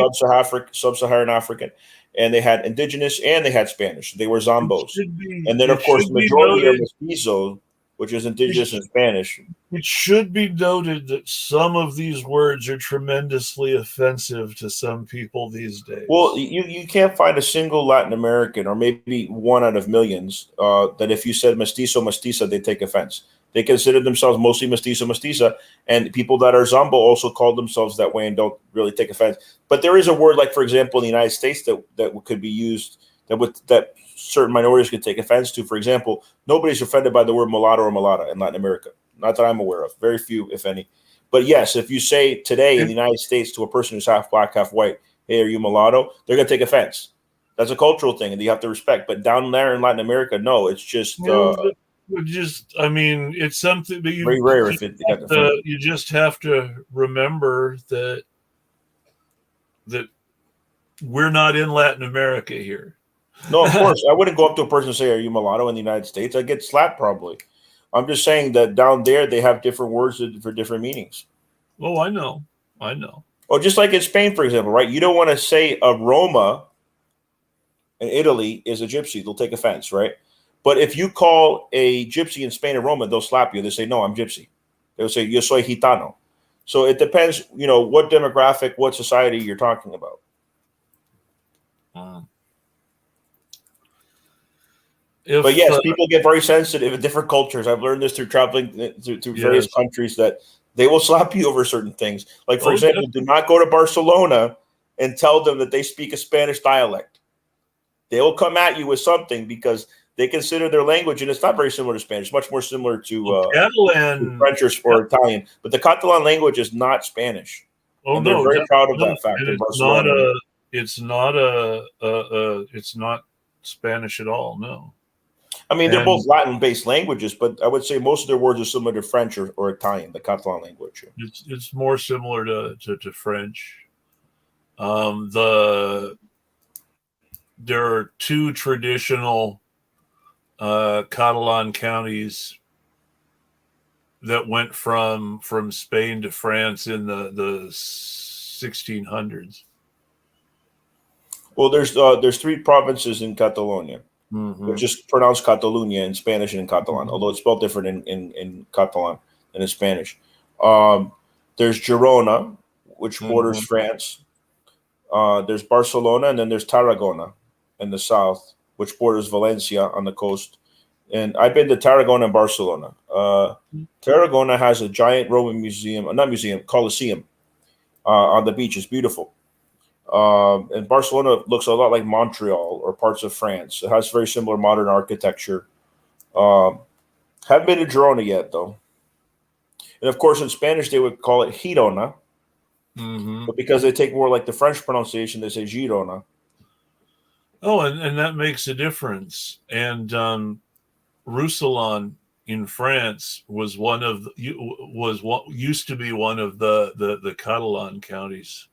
sub-Saharan African, and they had indigenous and they had Spanish. They were zombos. And then, It of course, should the be majority are noted. mestizo, which is indigenous and Spanish. It should be noted that some of these words are tremendously offensive to some people these days. Well, you can't find a single Latin American, or maybe one out of millions, that if you said mestizo, mestiza, they take offense. They consider themselves mostly mestizo, mestiza, and people that are zombo also call themselves that way and don't really take offense. But there is a word, like, for example, in the United States that could be used that certain minorities could take offense to. For example, nobody's offended by the word mulatto or mulatta in Latin America. Not that I'm aware of. Very few, if any. But yes, if you say today in the United States to a person who's half black, half white, hey, are you mulatto? They're going to take offense. That's a cultural thing, and you have to respect. But down there in Latin America, no, it's just I mean, it's something. But very rare you just have to remember that we're not in Latin America here. No, of course, I wouldn't go up to a person and say, "Are you mulatto?" in the United States. I'd get slapped probably. I'm just saying that down there they have different words for different meanings. Oh, I know. Oh, just like in Spain, for example, right? You don't want to say a Roma in Italy is a gypsy. They'll take offense, right? But if you call a gypsy in Spain a Roma, they'll slap you. They say, no, I'm gypsy. They'll say, yo soy gitano. So it depends, what demographic, what society you're talking about. But yes, people get very sensitive in different cultures. I've learned this through traveling through various countries, that they will slap you over certain things. Like, for example, do not go to Barcelona and tell them that they speak a Spanish dialect. They will come at you with something because they consider their language, and it's not very similar to Spanish, much more similar to Catalan, French or Italian. But the Catalan language is not Spanish. Oh, they're very proud of that fact. It's not Spanish at all. No. I mean, they're both Latin-based languages, but I would say most of their words are similar to French or Italian, the Catalan language. It's more similar to French. There are two traditional Catalan counties that went from Spain to France in the 1600s. Well, there's three provinces in Catalonia, which is pronounced Catalunya in Spanish and in Catalan, although it's spelled different in Catalan than in Spanish. There's Girona, which borders France. There's Barcelona, and then there's Tarragona in the south, which borders Valencia on the coast. And I've been to Tarragona and Barcelona. Tarragona has a giant Roman Colosseum on the beach. It's beautiful. And Barcelona looks a lot like Montreal or parts of France. It has very similar modern architecture. Haven't been to Girona yet, though. And of course, in Spanish, they would call it Girona. But because they take more like the French pronunciation, they say Girona. Oh, and that makes a difference. And Roussillon in France was used to be one of the Catalan counties.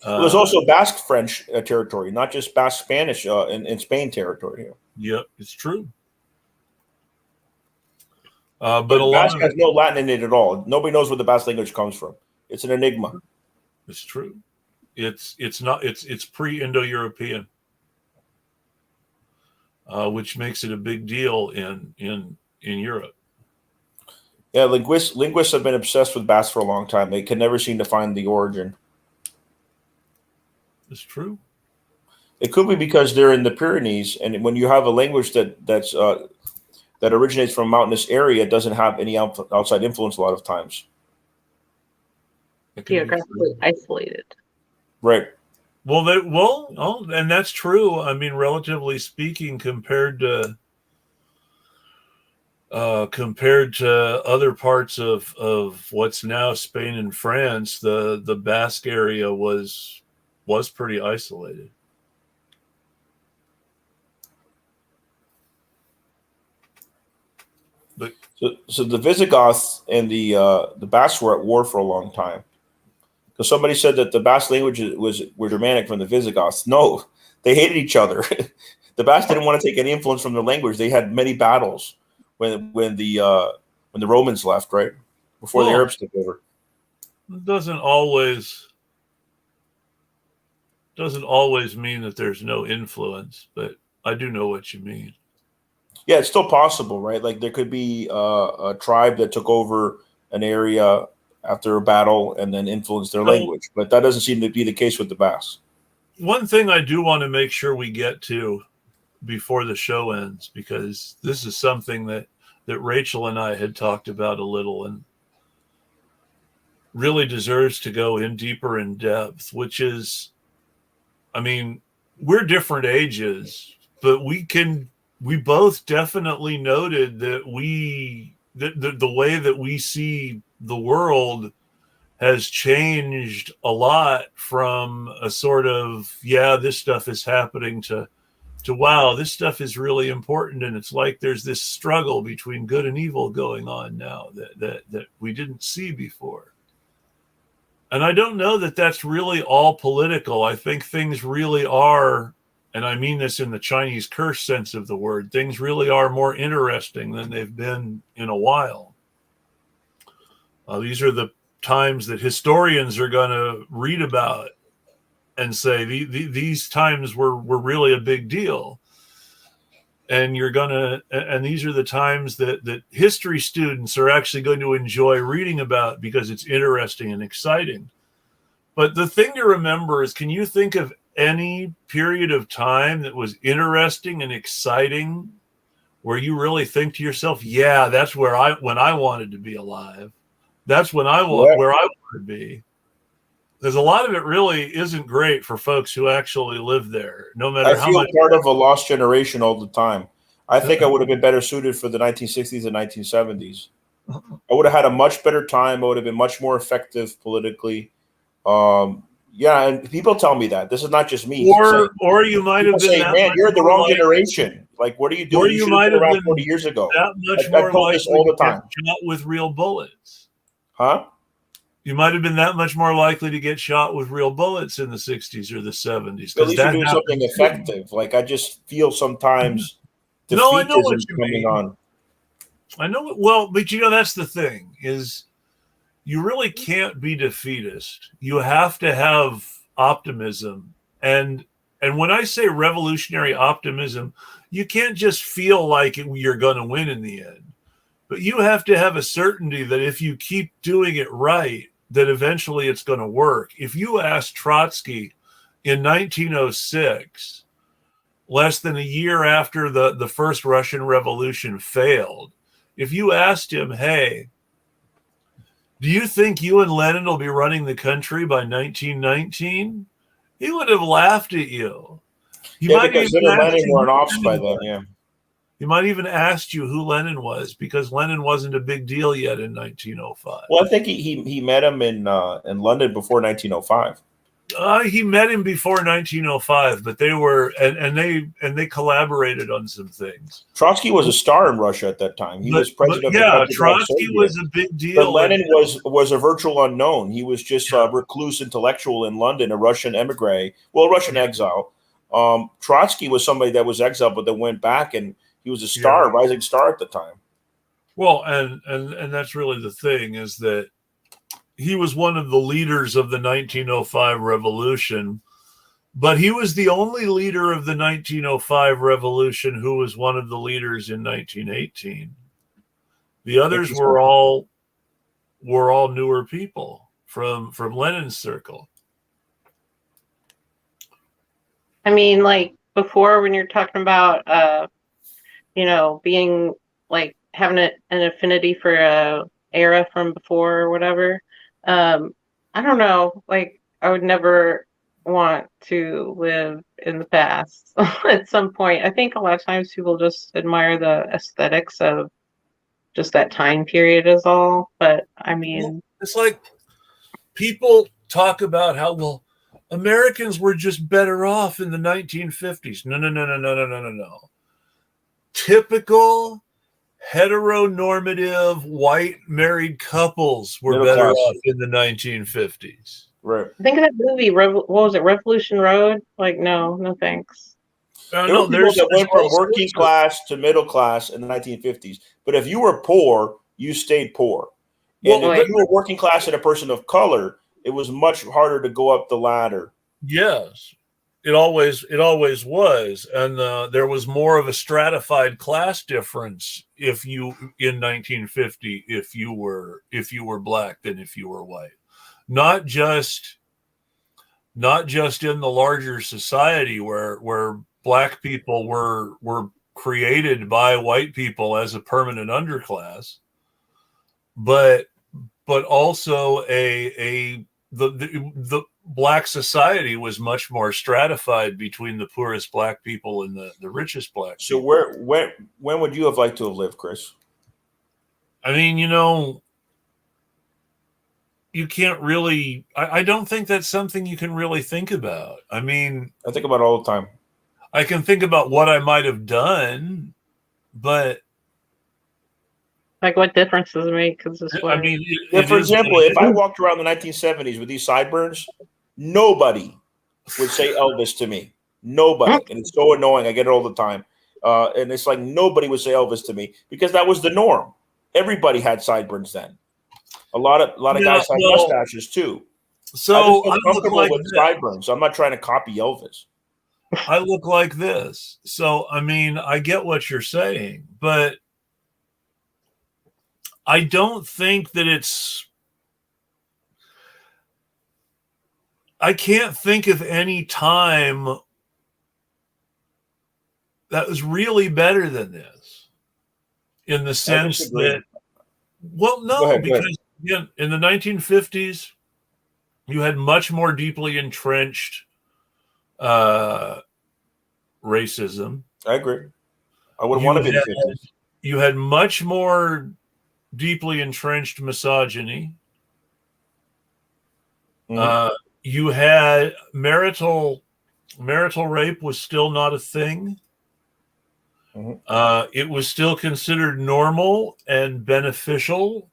There's also Basque French territory, not just Basque Spanish in Spain territory. Yep, it's true. But Basque has no Latin in it at all. Nobody knows where the Basque language comes from. It's an enigma. It's true. It's pre-Indo-European, which makes it a big deal in Europe. Yeah, linguists have been obsessed with Basque for a long time. They can never seem to find the origin. It's true. It could be because they're in the Pyrenees, and when you have a language that originates from a mountainous area, it doesn't have any outside influence a lot of times. Geographically isolated. Right. And that's true. I mean, relatively speaking, compared to other parts of what's now Spain and France, the Basque area was pretty isolated. But so the Visigoths and the Basques were at war for a long time. Because somebody said that the Basque languages were Germanic from the Visigoths. No, they hated each other. The Basques didn't want to take any influence from their language. They had many battles when the Romans left, right? Before the Arabs took over. doesn't always mean that there's no influence, but I do know what you mean. Yeah, it's still possible, right? Like there could be a tribe that took over an area after a battle and then influenced their language, but that doesn't seem to be the case with the Basques. One thing I do want to make sure we get to before the show ends, because this is something that Rachel and I had talked about a little and really deserves to go in deeper in depth, which is, I mean, we're different ages, but we both definitely noted that the way that we see the world has changed a lot from a sort of, yeah, this stuff is happening to wow, this stuff is really important. And it's like there's this struggle between good and evil going on now that we didn't see before. And I don't know that that's really all political. I think things really are, and I mean this in the Chinese curse sense of the word, things really are more interesting than they've been in a while. These are the times that historians are going to read about and say these times were really a big deal. And and these are the times that history students are actually going to enjoy reading about because it's interesting and exciting. But the thing to remember is, can you think of any period of time that was interesting and exciting where you really think to yourself, yeah, that's when I wanted to be alive. That's where I want to be. There's a lot of it really isn't great for folks who actually live there, no matter how much. I feel part of a lost generation all the time. I think I would have been better suited for the 1960s and 1970s. I would have had a much better time. I would have been much more effective politically. Yeah, and people tell me that. This is not just me. Or you might have been saying, man, you're the wrong generation. Like, what are you doing? Or you might have been 40 years ago. That much more likely to get shot with real bullets. Huh? You might have been that much more likely to get shot with real bullets in the 60s or the 70s. At least you're doing something effective. Like, I just feel sometimes defeatism coming on. I know. Well, but that's the thing is you really can't be defeatist. You have to have optimism. And when I say revolutionary optimism, you can't just feel like you're going to win in the end. But you have to have a certainty that if you keep doing it right, that eventually it's going to work. If you ask Trotsky in 1906, less than a year after the first Russian Revolution failed, if you asked him, hey, do you think you and Lenin will be running the country by 1919? He would have laughed at you. Because Lenin weren't off by then, yeah. He might even asked you who Lenin was, because Lenin wasn't a big deal yet in 1905. Well, I think he met him in London before 1905. He met him before 1905, but they were and they collaborated on some things. Trotsky was a star in Russia at that time. He was president of the country. Trotsky was a big deal. But Lenin was a virtual unknown. He was just a recluse intellectual in London, a Russian emigre, Russian exile. Trotsky was somebody that was exiled, but then went back, and he was a star, rising star at the time. Well, and that's really the thing, is that he was one of the leaders of the 1905 revolution, but he was the only leader of the 1905 revolution who was one of the leaders in 1918. The others were all newer people from Lenin's circle. I mean, like before, when you're talking about being like having an affinity for a era from before or whatever. I don't know. Like, I would never want to live in the past at some point. I think a lot of times people just admire the aesthetics of just that time period is all. But I mean, it's like people talk about how, Americans were just better off in the 1950s. No. Typical heteronormative white married couples were better off in the 1950s. Right. Think of that movie. What was it? Revolution Road? Like, no thanks. There's that went from working class to middle class in the 1950s. But if you were poor, you stayed poor. And Well, if you were working class and a person of color, it was much harder to go up the ladder. yes, it always was, and there was more of a stratified class difference if you in 1950 if you were black than if you were white. Not just in the larger society where black people were created by white people as a permanent underclass, but also the black society was much more stratified between the poorest black people and the richest black So people. when would you have liked to have lived, Chris? I mean, you can't really, I don't think that's something you can really think about. I mean, I think about it all the time. I can think about what I might have done, but Like, what difference does it make? Because I mean, for example, if I walked around the 1970s with these sideburns, nobody would say Elvis to me. Nobody. And it's so annoying. I get it all the time. And it's like nobody would say Elvis to me because that was the norm. Everybody had sideburns then. A lot of guys had mustaches too. So I'm comfortable with sideburns. I'm not trying to copy Elvis. I look like this. So, I mean, I get what you're saying, but I don't think that I can't think of any time that was really better than this, in the sense that, well, no, because again, in the 1950s, you had much more deeply entrenched racism. I agree. I would want to be in the 50s. You had much more deeply entrenched misogyny. You had marital rape was still not a thing. It was still considered normal and beneficial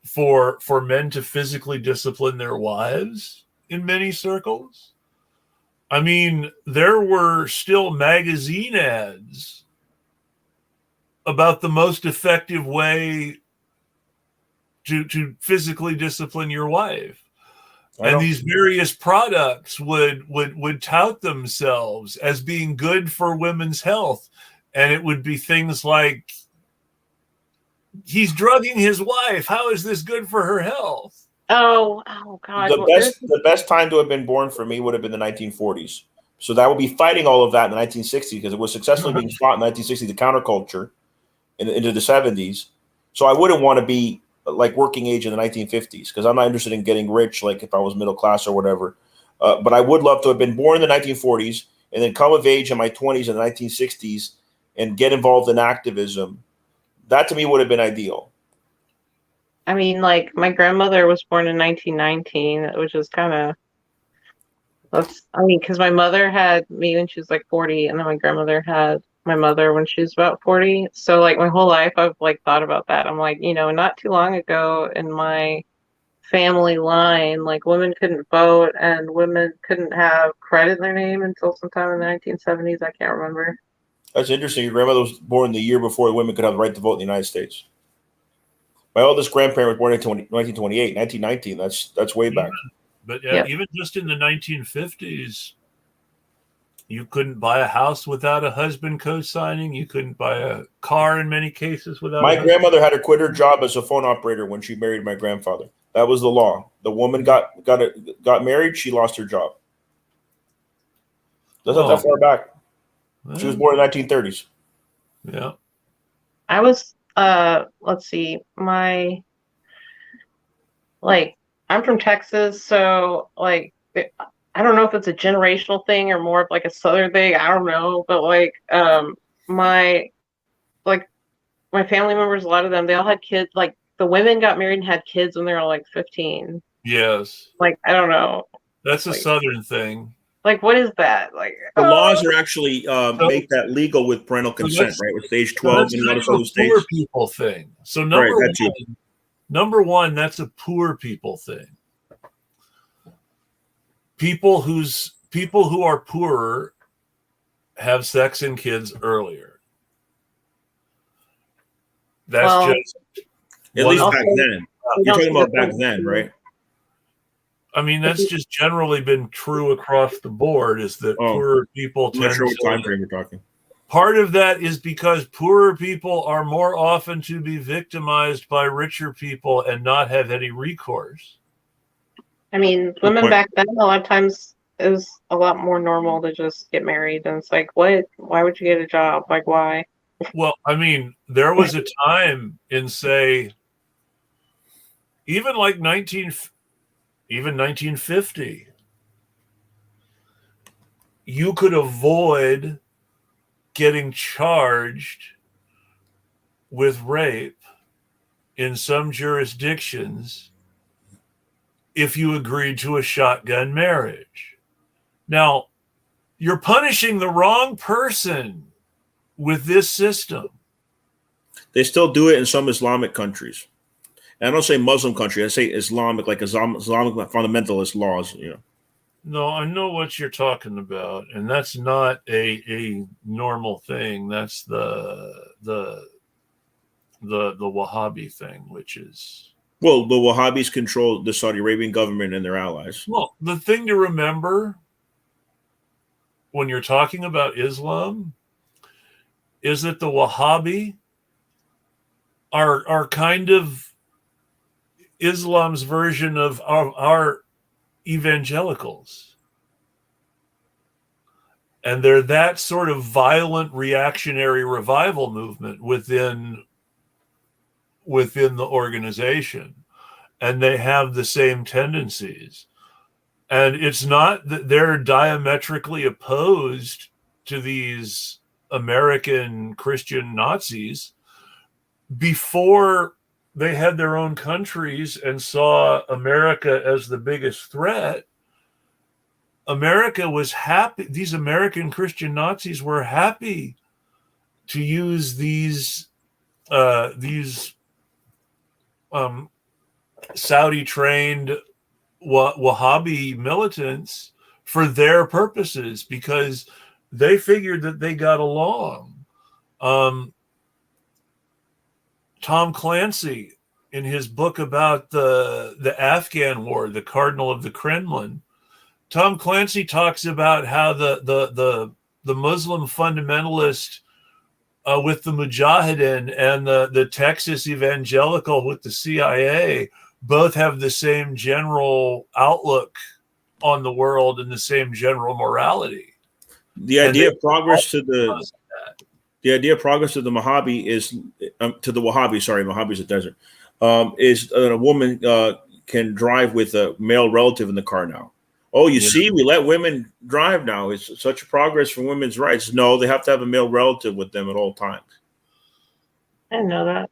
for men to physically discipline their wives in many circles. I mean, there were still magazine ads about the most effective way to physically discipline your wife. And these various products would tout themselves as being good for women's health. And it would be things like, he's drugging his wife. How is this good for her health? Oh God. The best time to have been born for me would have been the 1940s. So that would be fighting all of that in the 1960s because it was successfully being fought in the 1960s, the counterculture into the 70s. So I wouldn't want to be like working age in the 1950s because I'm not interested in getting rich like if I was middle class or whatever. But I would love to have been born in the 1940s and then come of age in my 20s in the 1960s and get involved in activism. That to me would have been ideal. I mean, like, my grandmother was born in 1919, which is kind of, because my mother had me when she was like 40, and then my grandmother had my mother when she was about 40. So, like, my whole life I've like thought about that. I'm like, not too long ago in my family line, like, women couldn't vote and women couldn't have credit in their name until sometime in the 1970s. I can't remember. That's interesting. Your grandmother was born the year before women could have the right to vote in the United States. My oldest grandparent was born in 1928, 1919. That's way back. But even just in the 1950s, you couldn't buy a house without a husband co-signing. You couldn't buy a car in many cases without. My grandmother had to quit her job as a phone operator when she married my grandfather. That was the law. The woman got married. She lost her job. That's not that far back. She was born in the 1930s. Yeah. I was, let's see, I'm from Texas, so, like, I don't know if it's a generational thing or more of, like, a Southern thing. I don't know. But, like, my family members, a lot of them, they all had kids. Like, the women got married and had kids when they were, like, 15. Yes. Like, I don't know. That's a Southern thing. Like, what is that? Like, the laws are actually make that legal with parental consent, right? With age 12 and all this other states. Poor people thing. So number one, that's a poor people thing. People who are poorer have sex and kids earlier. That's just at least back then. You're talking about back then, right? I mean, that's just generally been true across the board, is that poorer people I'm not tend sure what to... time frame you're talking. Part of that is because poorer people are more often to be victimized by richer people and not have any recourse. I mean, women back then, a lot of times, it was a lot more normal to just get married. And it's like, what? Why would you get a job? Like, why? Well, I mean, there was a time in, say, even like 1950, you could avoid getting charged with rape in some jurisdictions if you agreed to a shotgun marriage. Now, you're punishing the wrong person with this system. They still do it in some Islamic countries. And I don't say Muslim country. I say Islamic, like Islamic fundamentalist laws. No, I know what you're talking about, and that's not a normal thing. That's the Wahhabi thing, which is... Well, the Wahhabis control the Saudi Arabian government and their allies. Well, the thing to remember when you're talking about Islam is that the Wahhabi are kind of Islam's version of our evangelicals. And they're that sort of violent reactionary revival movement within the organization. And they have the same tendencies. And it's not that they're diametrically opposed to these American Christian Nazis. Before they had their own countries and saw America as the biggest threat, America was happy. These American Christian Nazis were happy to use these Saudi-trained Wahhabi militants for their purposes because they figured that they got along. Tom Clancy, in his book about the Afghan war, The Cardinal of the Kremlin, Tom Clancy talks about how the Muslim fundamentalist with the Mujahideen and the Texas evangelical with the CIA both have the same general outlook on the world and the same general morality. The idea of progress to the Mojave is to the Wahhabi. Sorry, Mojave is a desert. Is that a woman can drive with a male relative in the car now? Oh, you see, we let women drive now. It's such a progress for women's rights. No, they have to have a male relative with them at all times. I didn't know that.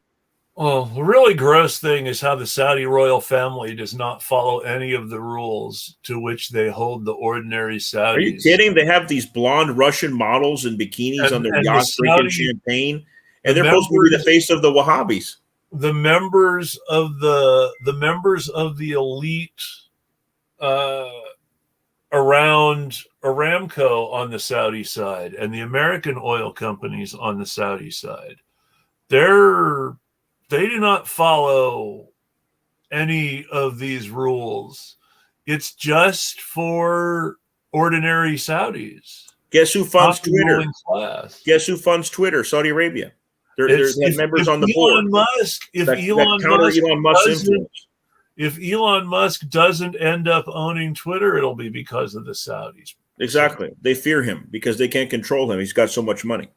Well, the really gross thing is how the Saudi royal family does not follow any of the rules to which they hold the ordinary Saudis. Are you kidding? They have these blonde Russian models in bikinis on their yachts drinking champagne, and they're supposed to be the face of the Wahhabis. The members of the elite around Aramco on the Saudi side and the American oil companies on the Saudi side, they do not follow any of these rules. It's just for ordinary Saudis. Guess who funds Twitter? Guess who funds Twitter? Saudi Arabia. They're members on the board. If Elon Musk doesn't end up owning Twitter, it'll be because of the Saudis. Exactly. They fear him because they can't control him. He's got so much money.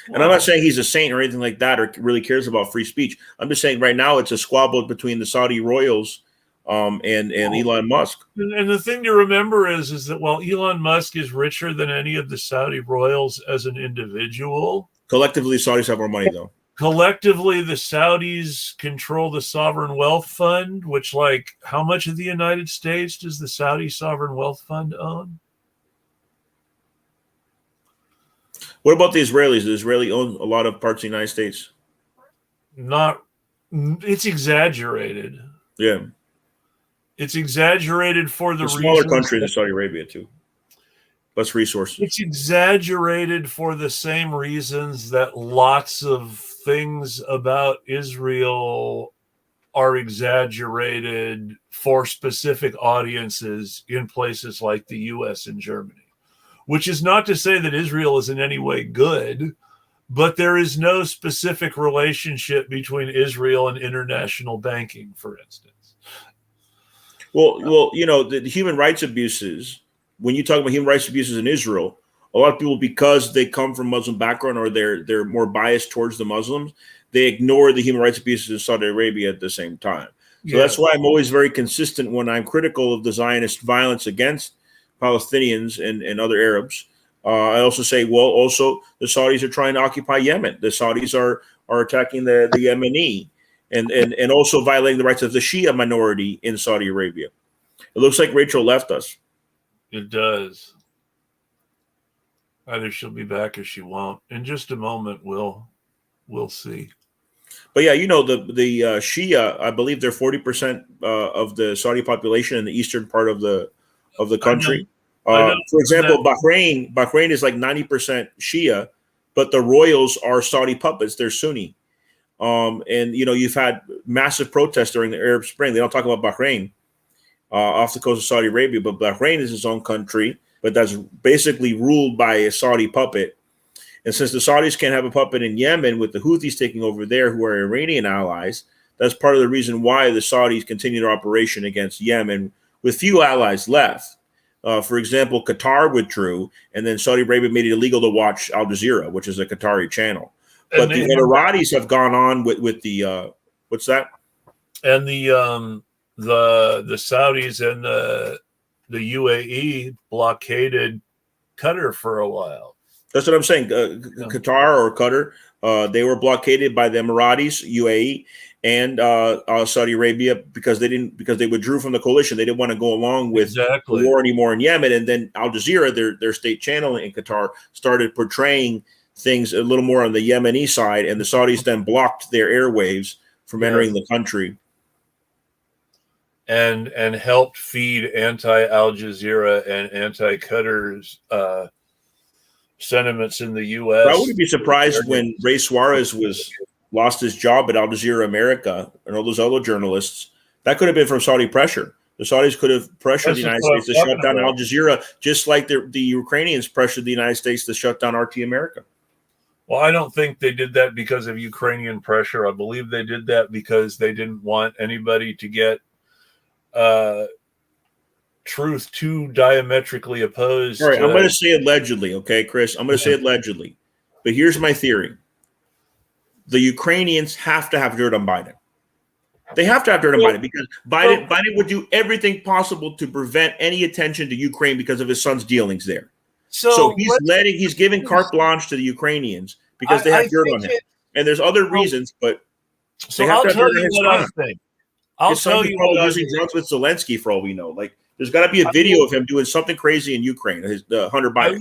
And I'm not saying he's a saint or anything like that or really cares about free speech. I'm just saying right now it's a squabble between the Saudi royals and Elon Musk. And the thing to remember is that while Elon Musk is richer than any of the Saudi royals as an individual, collectively, Saudis have more money, though. Collectively, the Saudis control the sovereign wealth fund, which, like, how much of the United States does the Saudi sovereign wealth fund own? What about the Israelis? The Israeli own a lot of parts of the United States. It's exaggerated. Yeah. It's exaggerated for the smaller country than Saudi Arabia, too. Less resources. It's exaggerated for the same reasons that lots of things about Israel are exaggerated for specific audiences in places like the US and Germany, which is not to say that Israel is in any way good, but there is no specific relationship between Israel and international banking, for instance. Well, you know, the human rights abuses, when you talk about human rights abuses in Israel, a lot of people, because they come from Muslim background or they're more biased towards the Muslims, they ignore the human rights abuses in Saudi Arabia at the same time. So that's why I'm always very consistent when I'm critical of the Zionist violence against Palestinians and other Arabs. I also say, well, also the Saudis are trying to occupy Yemen. The Saudis are attacking the Yemeni and also violating the rights of the Shia minority in Saudi Arabia. It looks like Rachel left us. It does. Either she'll be back or she won't. In just a moment, we'll see. But yeah, you know, the Shia, I believe they're 40% of the Saudi population in the eastern part of the country. I know For example, Bahrain is like 90% Shia, but the royals are Saudi puppets. They're Sunni. And you know, you've had massive protests during the Arab Spring. They don't talk about Bahrain off the coast of Saudi Arabia, but Bahrain is its own country, but that's basically ruled by a Saudi puppet. And since the Saudis can't have a puppet in Yemen with the Houthis taking over there, who are Iranian allies, that's part of the reason why the Saudis continue their operation against Yemen with few allies left. For example, Qatar withdrew, and then Saudi Arabia made it illegal to watch Al Jazeera, which is a Qatari channel. But the Emiratis have gone on with the what's that? And the Saudis and the UAE blockaded Qatar for a while. That's what I'm saying. Qatar or Qatar, they were blockaded by the Emiratis, UAE, and Saudi Arabia because they withdrew from the coalition. They didn't want to go along with the war anymore in Yemen. And then Al Jazeera, their state channel in Qatar, started portraying things a little more on the Yemeni side, and the Saudis then blocked their airwaves from entering the country. And helped feed anti-Al Jazeera and anti-Qatar's sentiments in the U.S. I wouldn't be surprised when Ray Suarez lost his job at Al Jazeera America and all those other journalists. That could have been from Saudi pressure. The Saudis could have pressured the United States to shut down Al Jazeera, just like the Ukrainians pressured the United States to shut down RT America. Well, I don't think they did that because of Ukrainian pressure. I believe they did that because they didn't want anybody to get truth too diametrically opposed. All right, I'm going to say allegedly, okay, Chris? I'm going to say allegedly. But here's my theory. The Ukrainians have to have dirt on Biden. They have to have dirt on Biden because Biden would do everything possible to prevent any attention to Ukraine because of his son's dealings there. So he's giving carte blanche to the Ukrainians because they have dirt on him. And there's other reasons, but they have to have dirt on his son. I'll tell you what I using drugs with Zelensky for all we know. Like, there's got to be a video of him doing something crazy in Ukraine. Hunter Biden.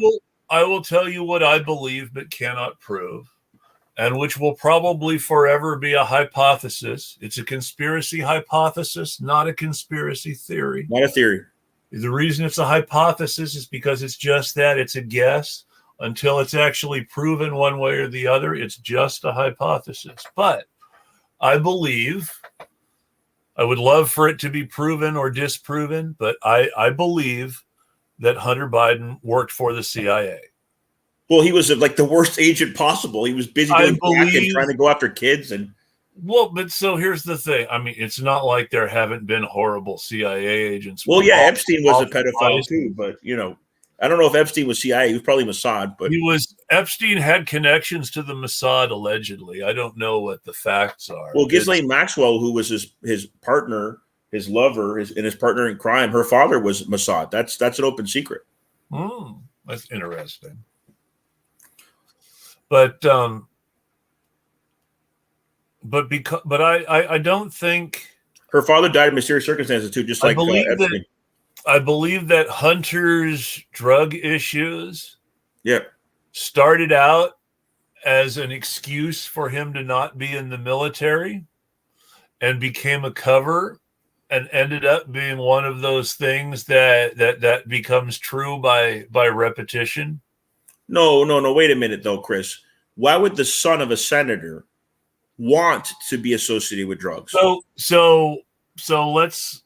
I will tell you what I believe but cannot prove, and which will probably forever be a hypothesis. It's a conspiracy hypothesis, not a conspiracy theory. Not a theory. The reason it's a hypothesis is because it's just that. It's a guess. Until it's actually proven one way or the other, it's just a hypothesis. But I believe, I would love for it to be proven or disproven, but I believe that Hunter Biden worked for the CIA. Well, he was like the worst agent possible. He was busy doing crack and trying to go after kids. Well, but so here's the thing. I mean, it's not like there haven't been horrible CIA agents. Well, yeah, Epstein was a pedophile too, but you know, I don't know if Epstein was CIA. He was probably Mossad, but Epstein had connections to the Mossad allegedly. I don't know what the facts are. Well, Ghislaine Maxwell, who was his partner, his lover, his partner in crime, her father was Mossad. That's an open secret. That's interesting. But I don't think her father died in mysterious circumstances too, just like Epstein. I believe that Hunter's drug issues started out as an excuse for him to not be in the military and became a cover and ended up being one of those things that becomes true by repetition. No. Wait a minute, though, Chris. Why would the son of a senator want to be associated with drugs. So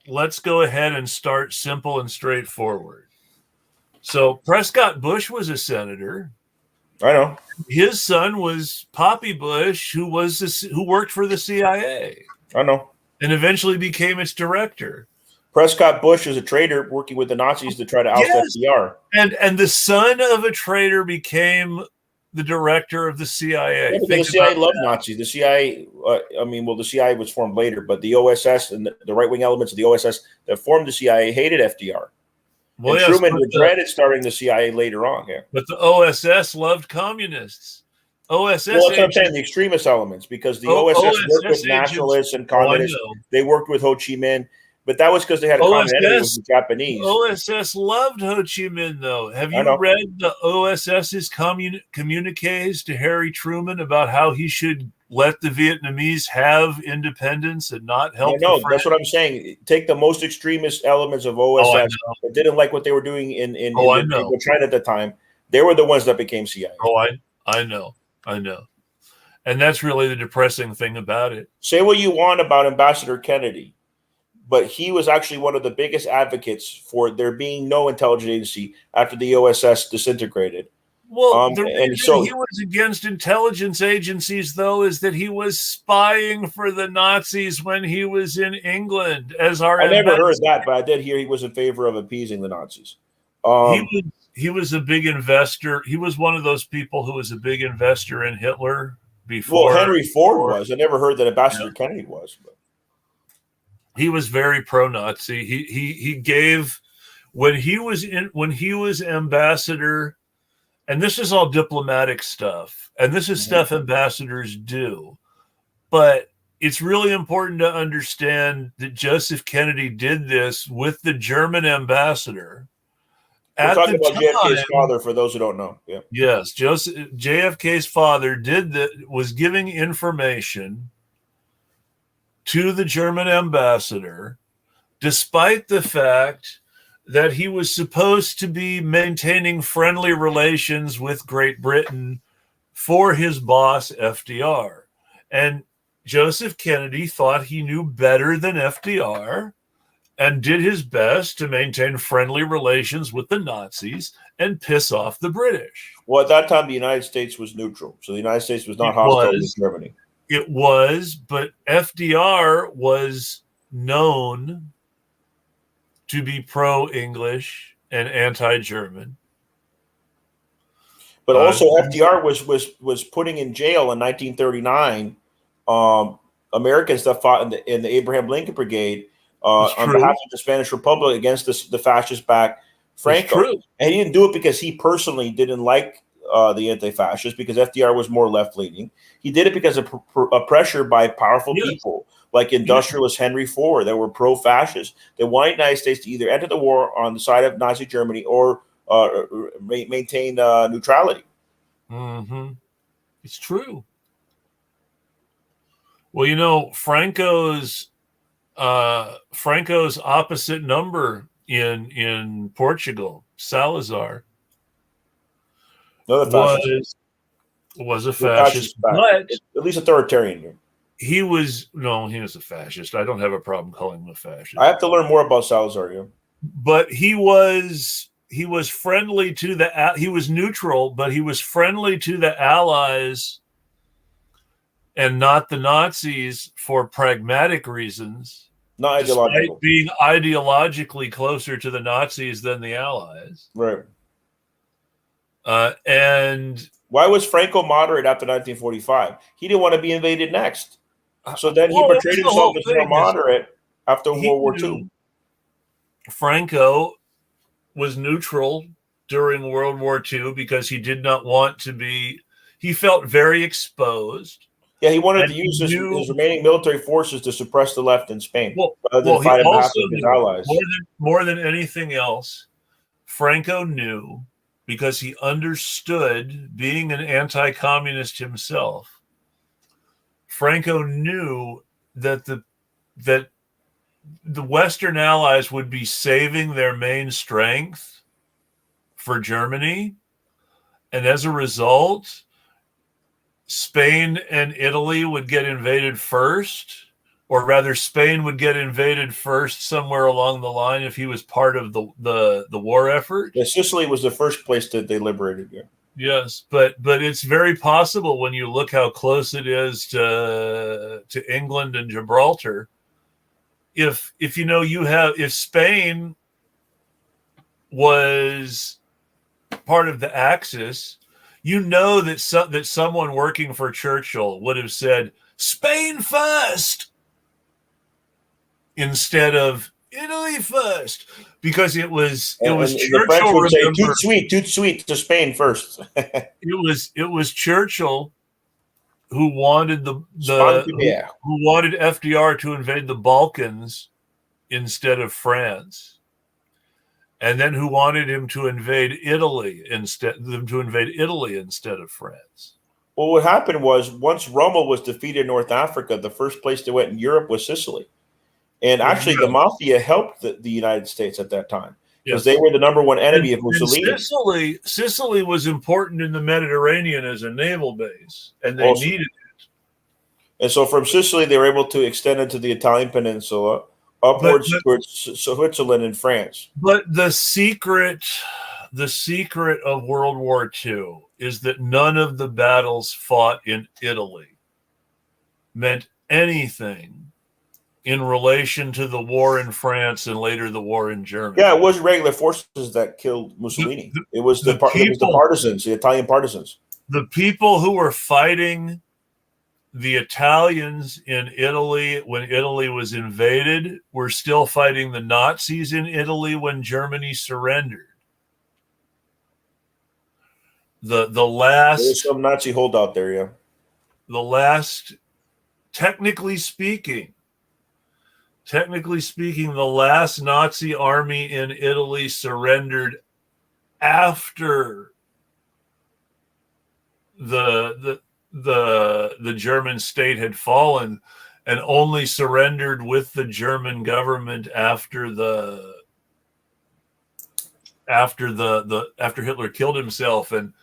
let's go ahead and start simple and straightforward. So Prescott Bush was a senator. I know. His son was Poppy Bush, who worked for the CIA. I know. And eventually became its director. Prescott Bush is a traitor working with the Nazis to try to oust FDR. And the son of a traitor became the director of the CIA. Yeah, the CIA loved Nazis. The CIA, the CIA was formed later, but the OSS and the right-wing elements of the OSS that formed the CIA hated FDR. Well, and Truman regretted starting the CIA later on. Yeah, but the OSS loved communists. OSS. Well, that's what I'm saying. The extremist elements, because the OSS worked with nationalists and communists. They worked with Ho Chi Minh, but that was because they had a common enemy with the Japanese. OSS loved Ho Chi Minh, though. Have you read the OSS's communiques to Harry Truman about how he should let the Vietnamese have independence and not help? No, that's what I'm saying. Take the most extremist elements of OSS that didn't like what they were doing in China at the time. They were the ones that became CIA. I know. And that's really the depressing thing about it. Say what you want about Ambassador Kennedy, but he was actually one of the biggest advocates for there being no intelligence agency after the OSS disintegrated. Well, the reason he was against intelligence agencies, though, is that he was spying for the Nazis when he was in England as our I never heard that, but I did hear he was in favor of appeasing the Nazis. He was a big investor. He was one of those people who was a big investor in Hitler before. Well, Henry Ford was. I never heard that Ambassador Kennedy was. But. He was very pro-Nazi. He gave when he was ambassador, and this is all diplomatic stuff, and this is stuff ambassadors do. But it's really important to understand that Joseph Kennedy did this with the German ambassador. We're talking about JFK's father, for those who don't know. Yeah. Yes, JFK's father was giving information to the German ambassador, despite the fact that he was supposed to be maintaining friendly relations with Great Britain for his boss, FDR. And Joseph Kennedy thought he knew better than FDR and did his best to maintain friendly relations with the Nazis and piss off the British. Well, at that time, the United States was neutral. So the United States was not hostile to Germany. It was, but FDR was known to be pro-English and anti-German. But also FDR was putting in jail in 1939 Americans that fought in the Abraham Lincoln Brigade on behalf of the Spanish Republic against the fascist-backed Franco. And he didn't do it because he personally didn't like the anti-fascists, because FDR was more left-leaning. He did it because of pressure by powerful people like industrialist Henry Ford that were pro-fascist. They wanted the United States to either enter the war on the side of Nazi Germany or maintain neutrality. Mm-hmm. It's true. Well, Franco's opposite number in Portugal, Salazar, was a fascist, but at least authoritarian. He was a fascist. I don't have a problem calling him a fascist. I have to learn more about Salazar. Yeah. But he was friendly to he was neutral, but he was friendly to the Allies and not the Nazis for pragmatic reasons. Not ideological. Despite being ideologically closer to the Nazis than the Allies. Right. And why was Franco moderate after 1945? He didn't want to be invaded next. So then he portrayed himself as more moderate after World War II. Franco was neutral during World War II because he did not want to be, he felt very exposed. Yeah, he wanted to use his remaining military forces to suppress the left in Spain, rather than fight on behalf of his allies. More than anything else, Franco knew, because he understood, being an anti-communist himself, Franco knew that the Western Allies would be saving their main strength for Germany, and as a result, Spain and Italy would get invaded first, or rather Spain would get invaded first somewhere along the line if he was part of the war effort. Yeah, Sicily was the first place that they liberated. Yeah. Yes, but it's very possible when you look how close it is to England and Gibraltar. If if Spain was part of the Axis, that someone working for Churchill would have said Spain first instead of Italy first, because it was And Churchill. the French would say too sweet to Spain first. It was Churchill who wanted who wanted FDR to invade the Balkans instead of France, and then who wanted him to invade Italy instead of France. Well, what happened was once Rommel was defeated in North Africa, the first place they went in Europe was Sicily. And actually, the mafia helped the United States at that time because they were the number one enemy of Mussolini. Sicily was important in the Mediterranean as a naval base, and they needed it. And so from Sicily, they were able to extend into the Italian peninsula, upwards towards Switzerland and France. But the secret of World War II is that none of the battles fought in Italy meant anything in relation to the war in France and later the war in Germany. Yeah, it wasn't regular forces that killed Mussolini. It was the partisans, the Italian partisans. The people who were fighting the Italians in Italy when Italy was invaded were still fighting the Nazis in Italy when Germany surrendered. The last... There was some Nazi holdout there, yeah. The last, technically speaking, the last Nazi army in Italy surrendered after the German state had fallen, and only surrendered with the German government after Hitler killed himself, and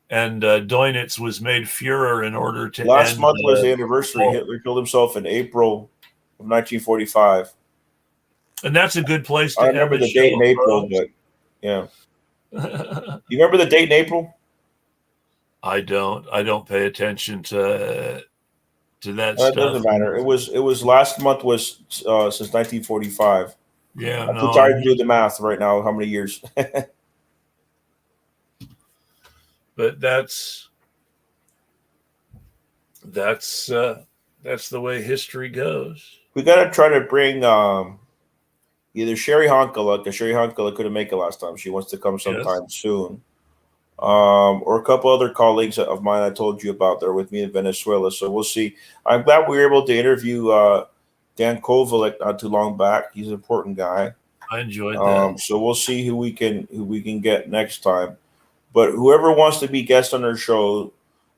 Dönitz was made Führer in order to last month was the anniversary. Hitler killed himself in April of 1945. And that's a good place to I remember the date in April, but yeah. You remember the date in April? I don't pay attention to that stuff. It doesn't matter. It was last month was since 1945. Yeah, I'm too tired to do the math right now. How many years? But that's the way history goes. We got to try to bring either Sherry Honkala, because Sherry Honkala couldn't make it last time. She wants to come sometime soon. Or a couple other colleagues of mine I told you about. They're with me in Venezuela. So we'll see. I'm glad we were able to interview Dan Kovalek not too long back. He's an important guy. I enjoyed that. So we'll see who we can get next time. But whoever wants to be guest on our show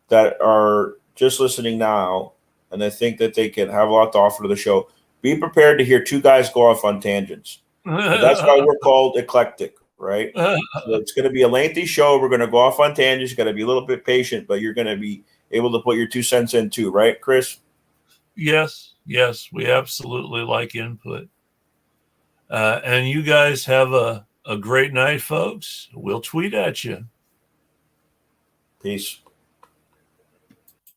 that are just listening now and they think that they can have a lot to offer to the show, be prepared to hear two guys go off on tangents. That's why we're called Eclectic, right? So it's going to be a lengthy show. We're going to go off on tangents. You got to be a little bit patient, but you're going to be able to put your 2 cents in too, right, Chris? Yes, we absolutely like input. And you guys have a great night, folks. We'll tweet at you. Peace.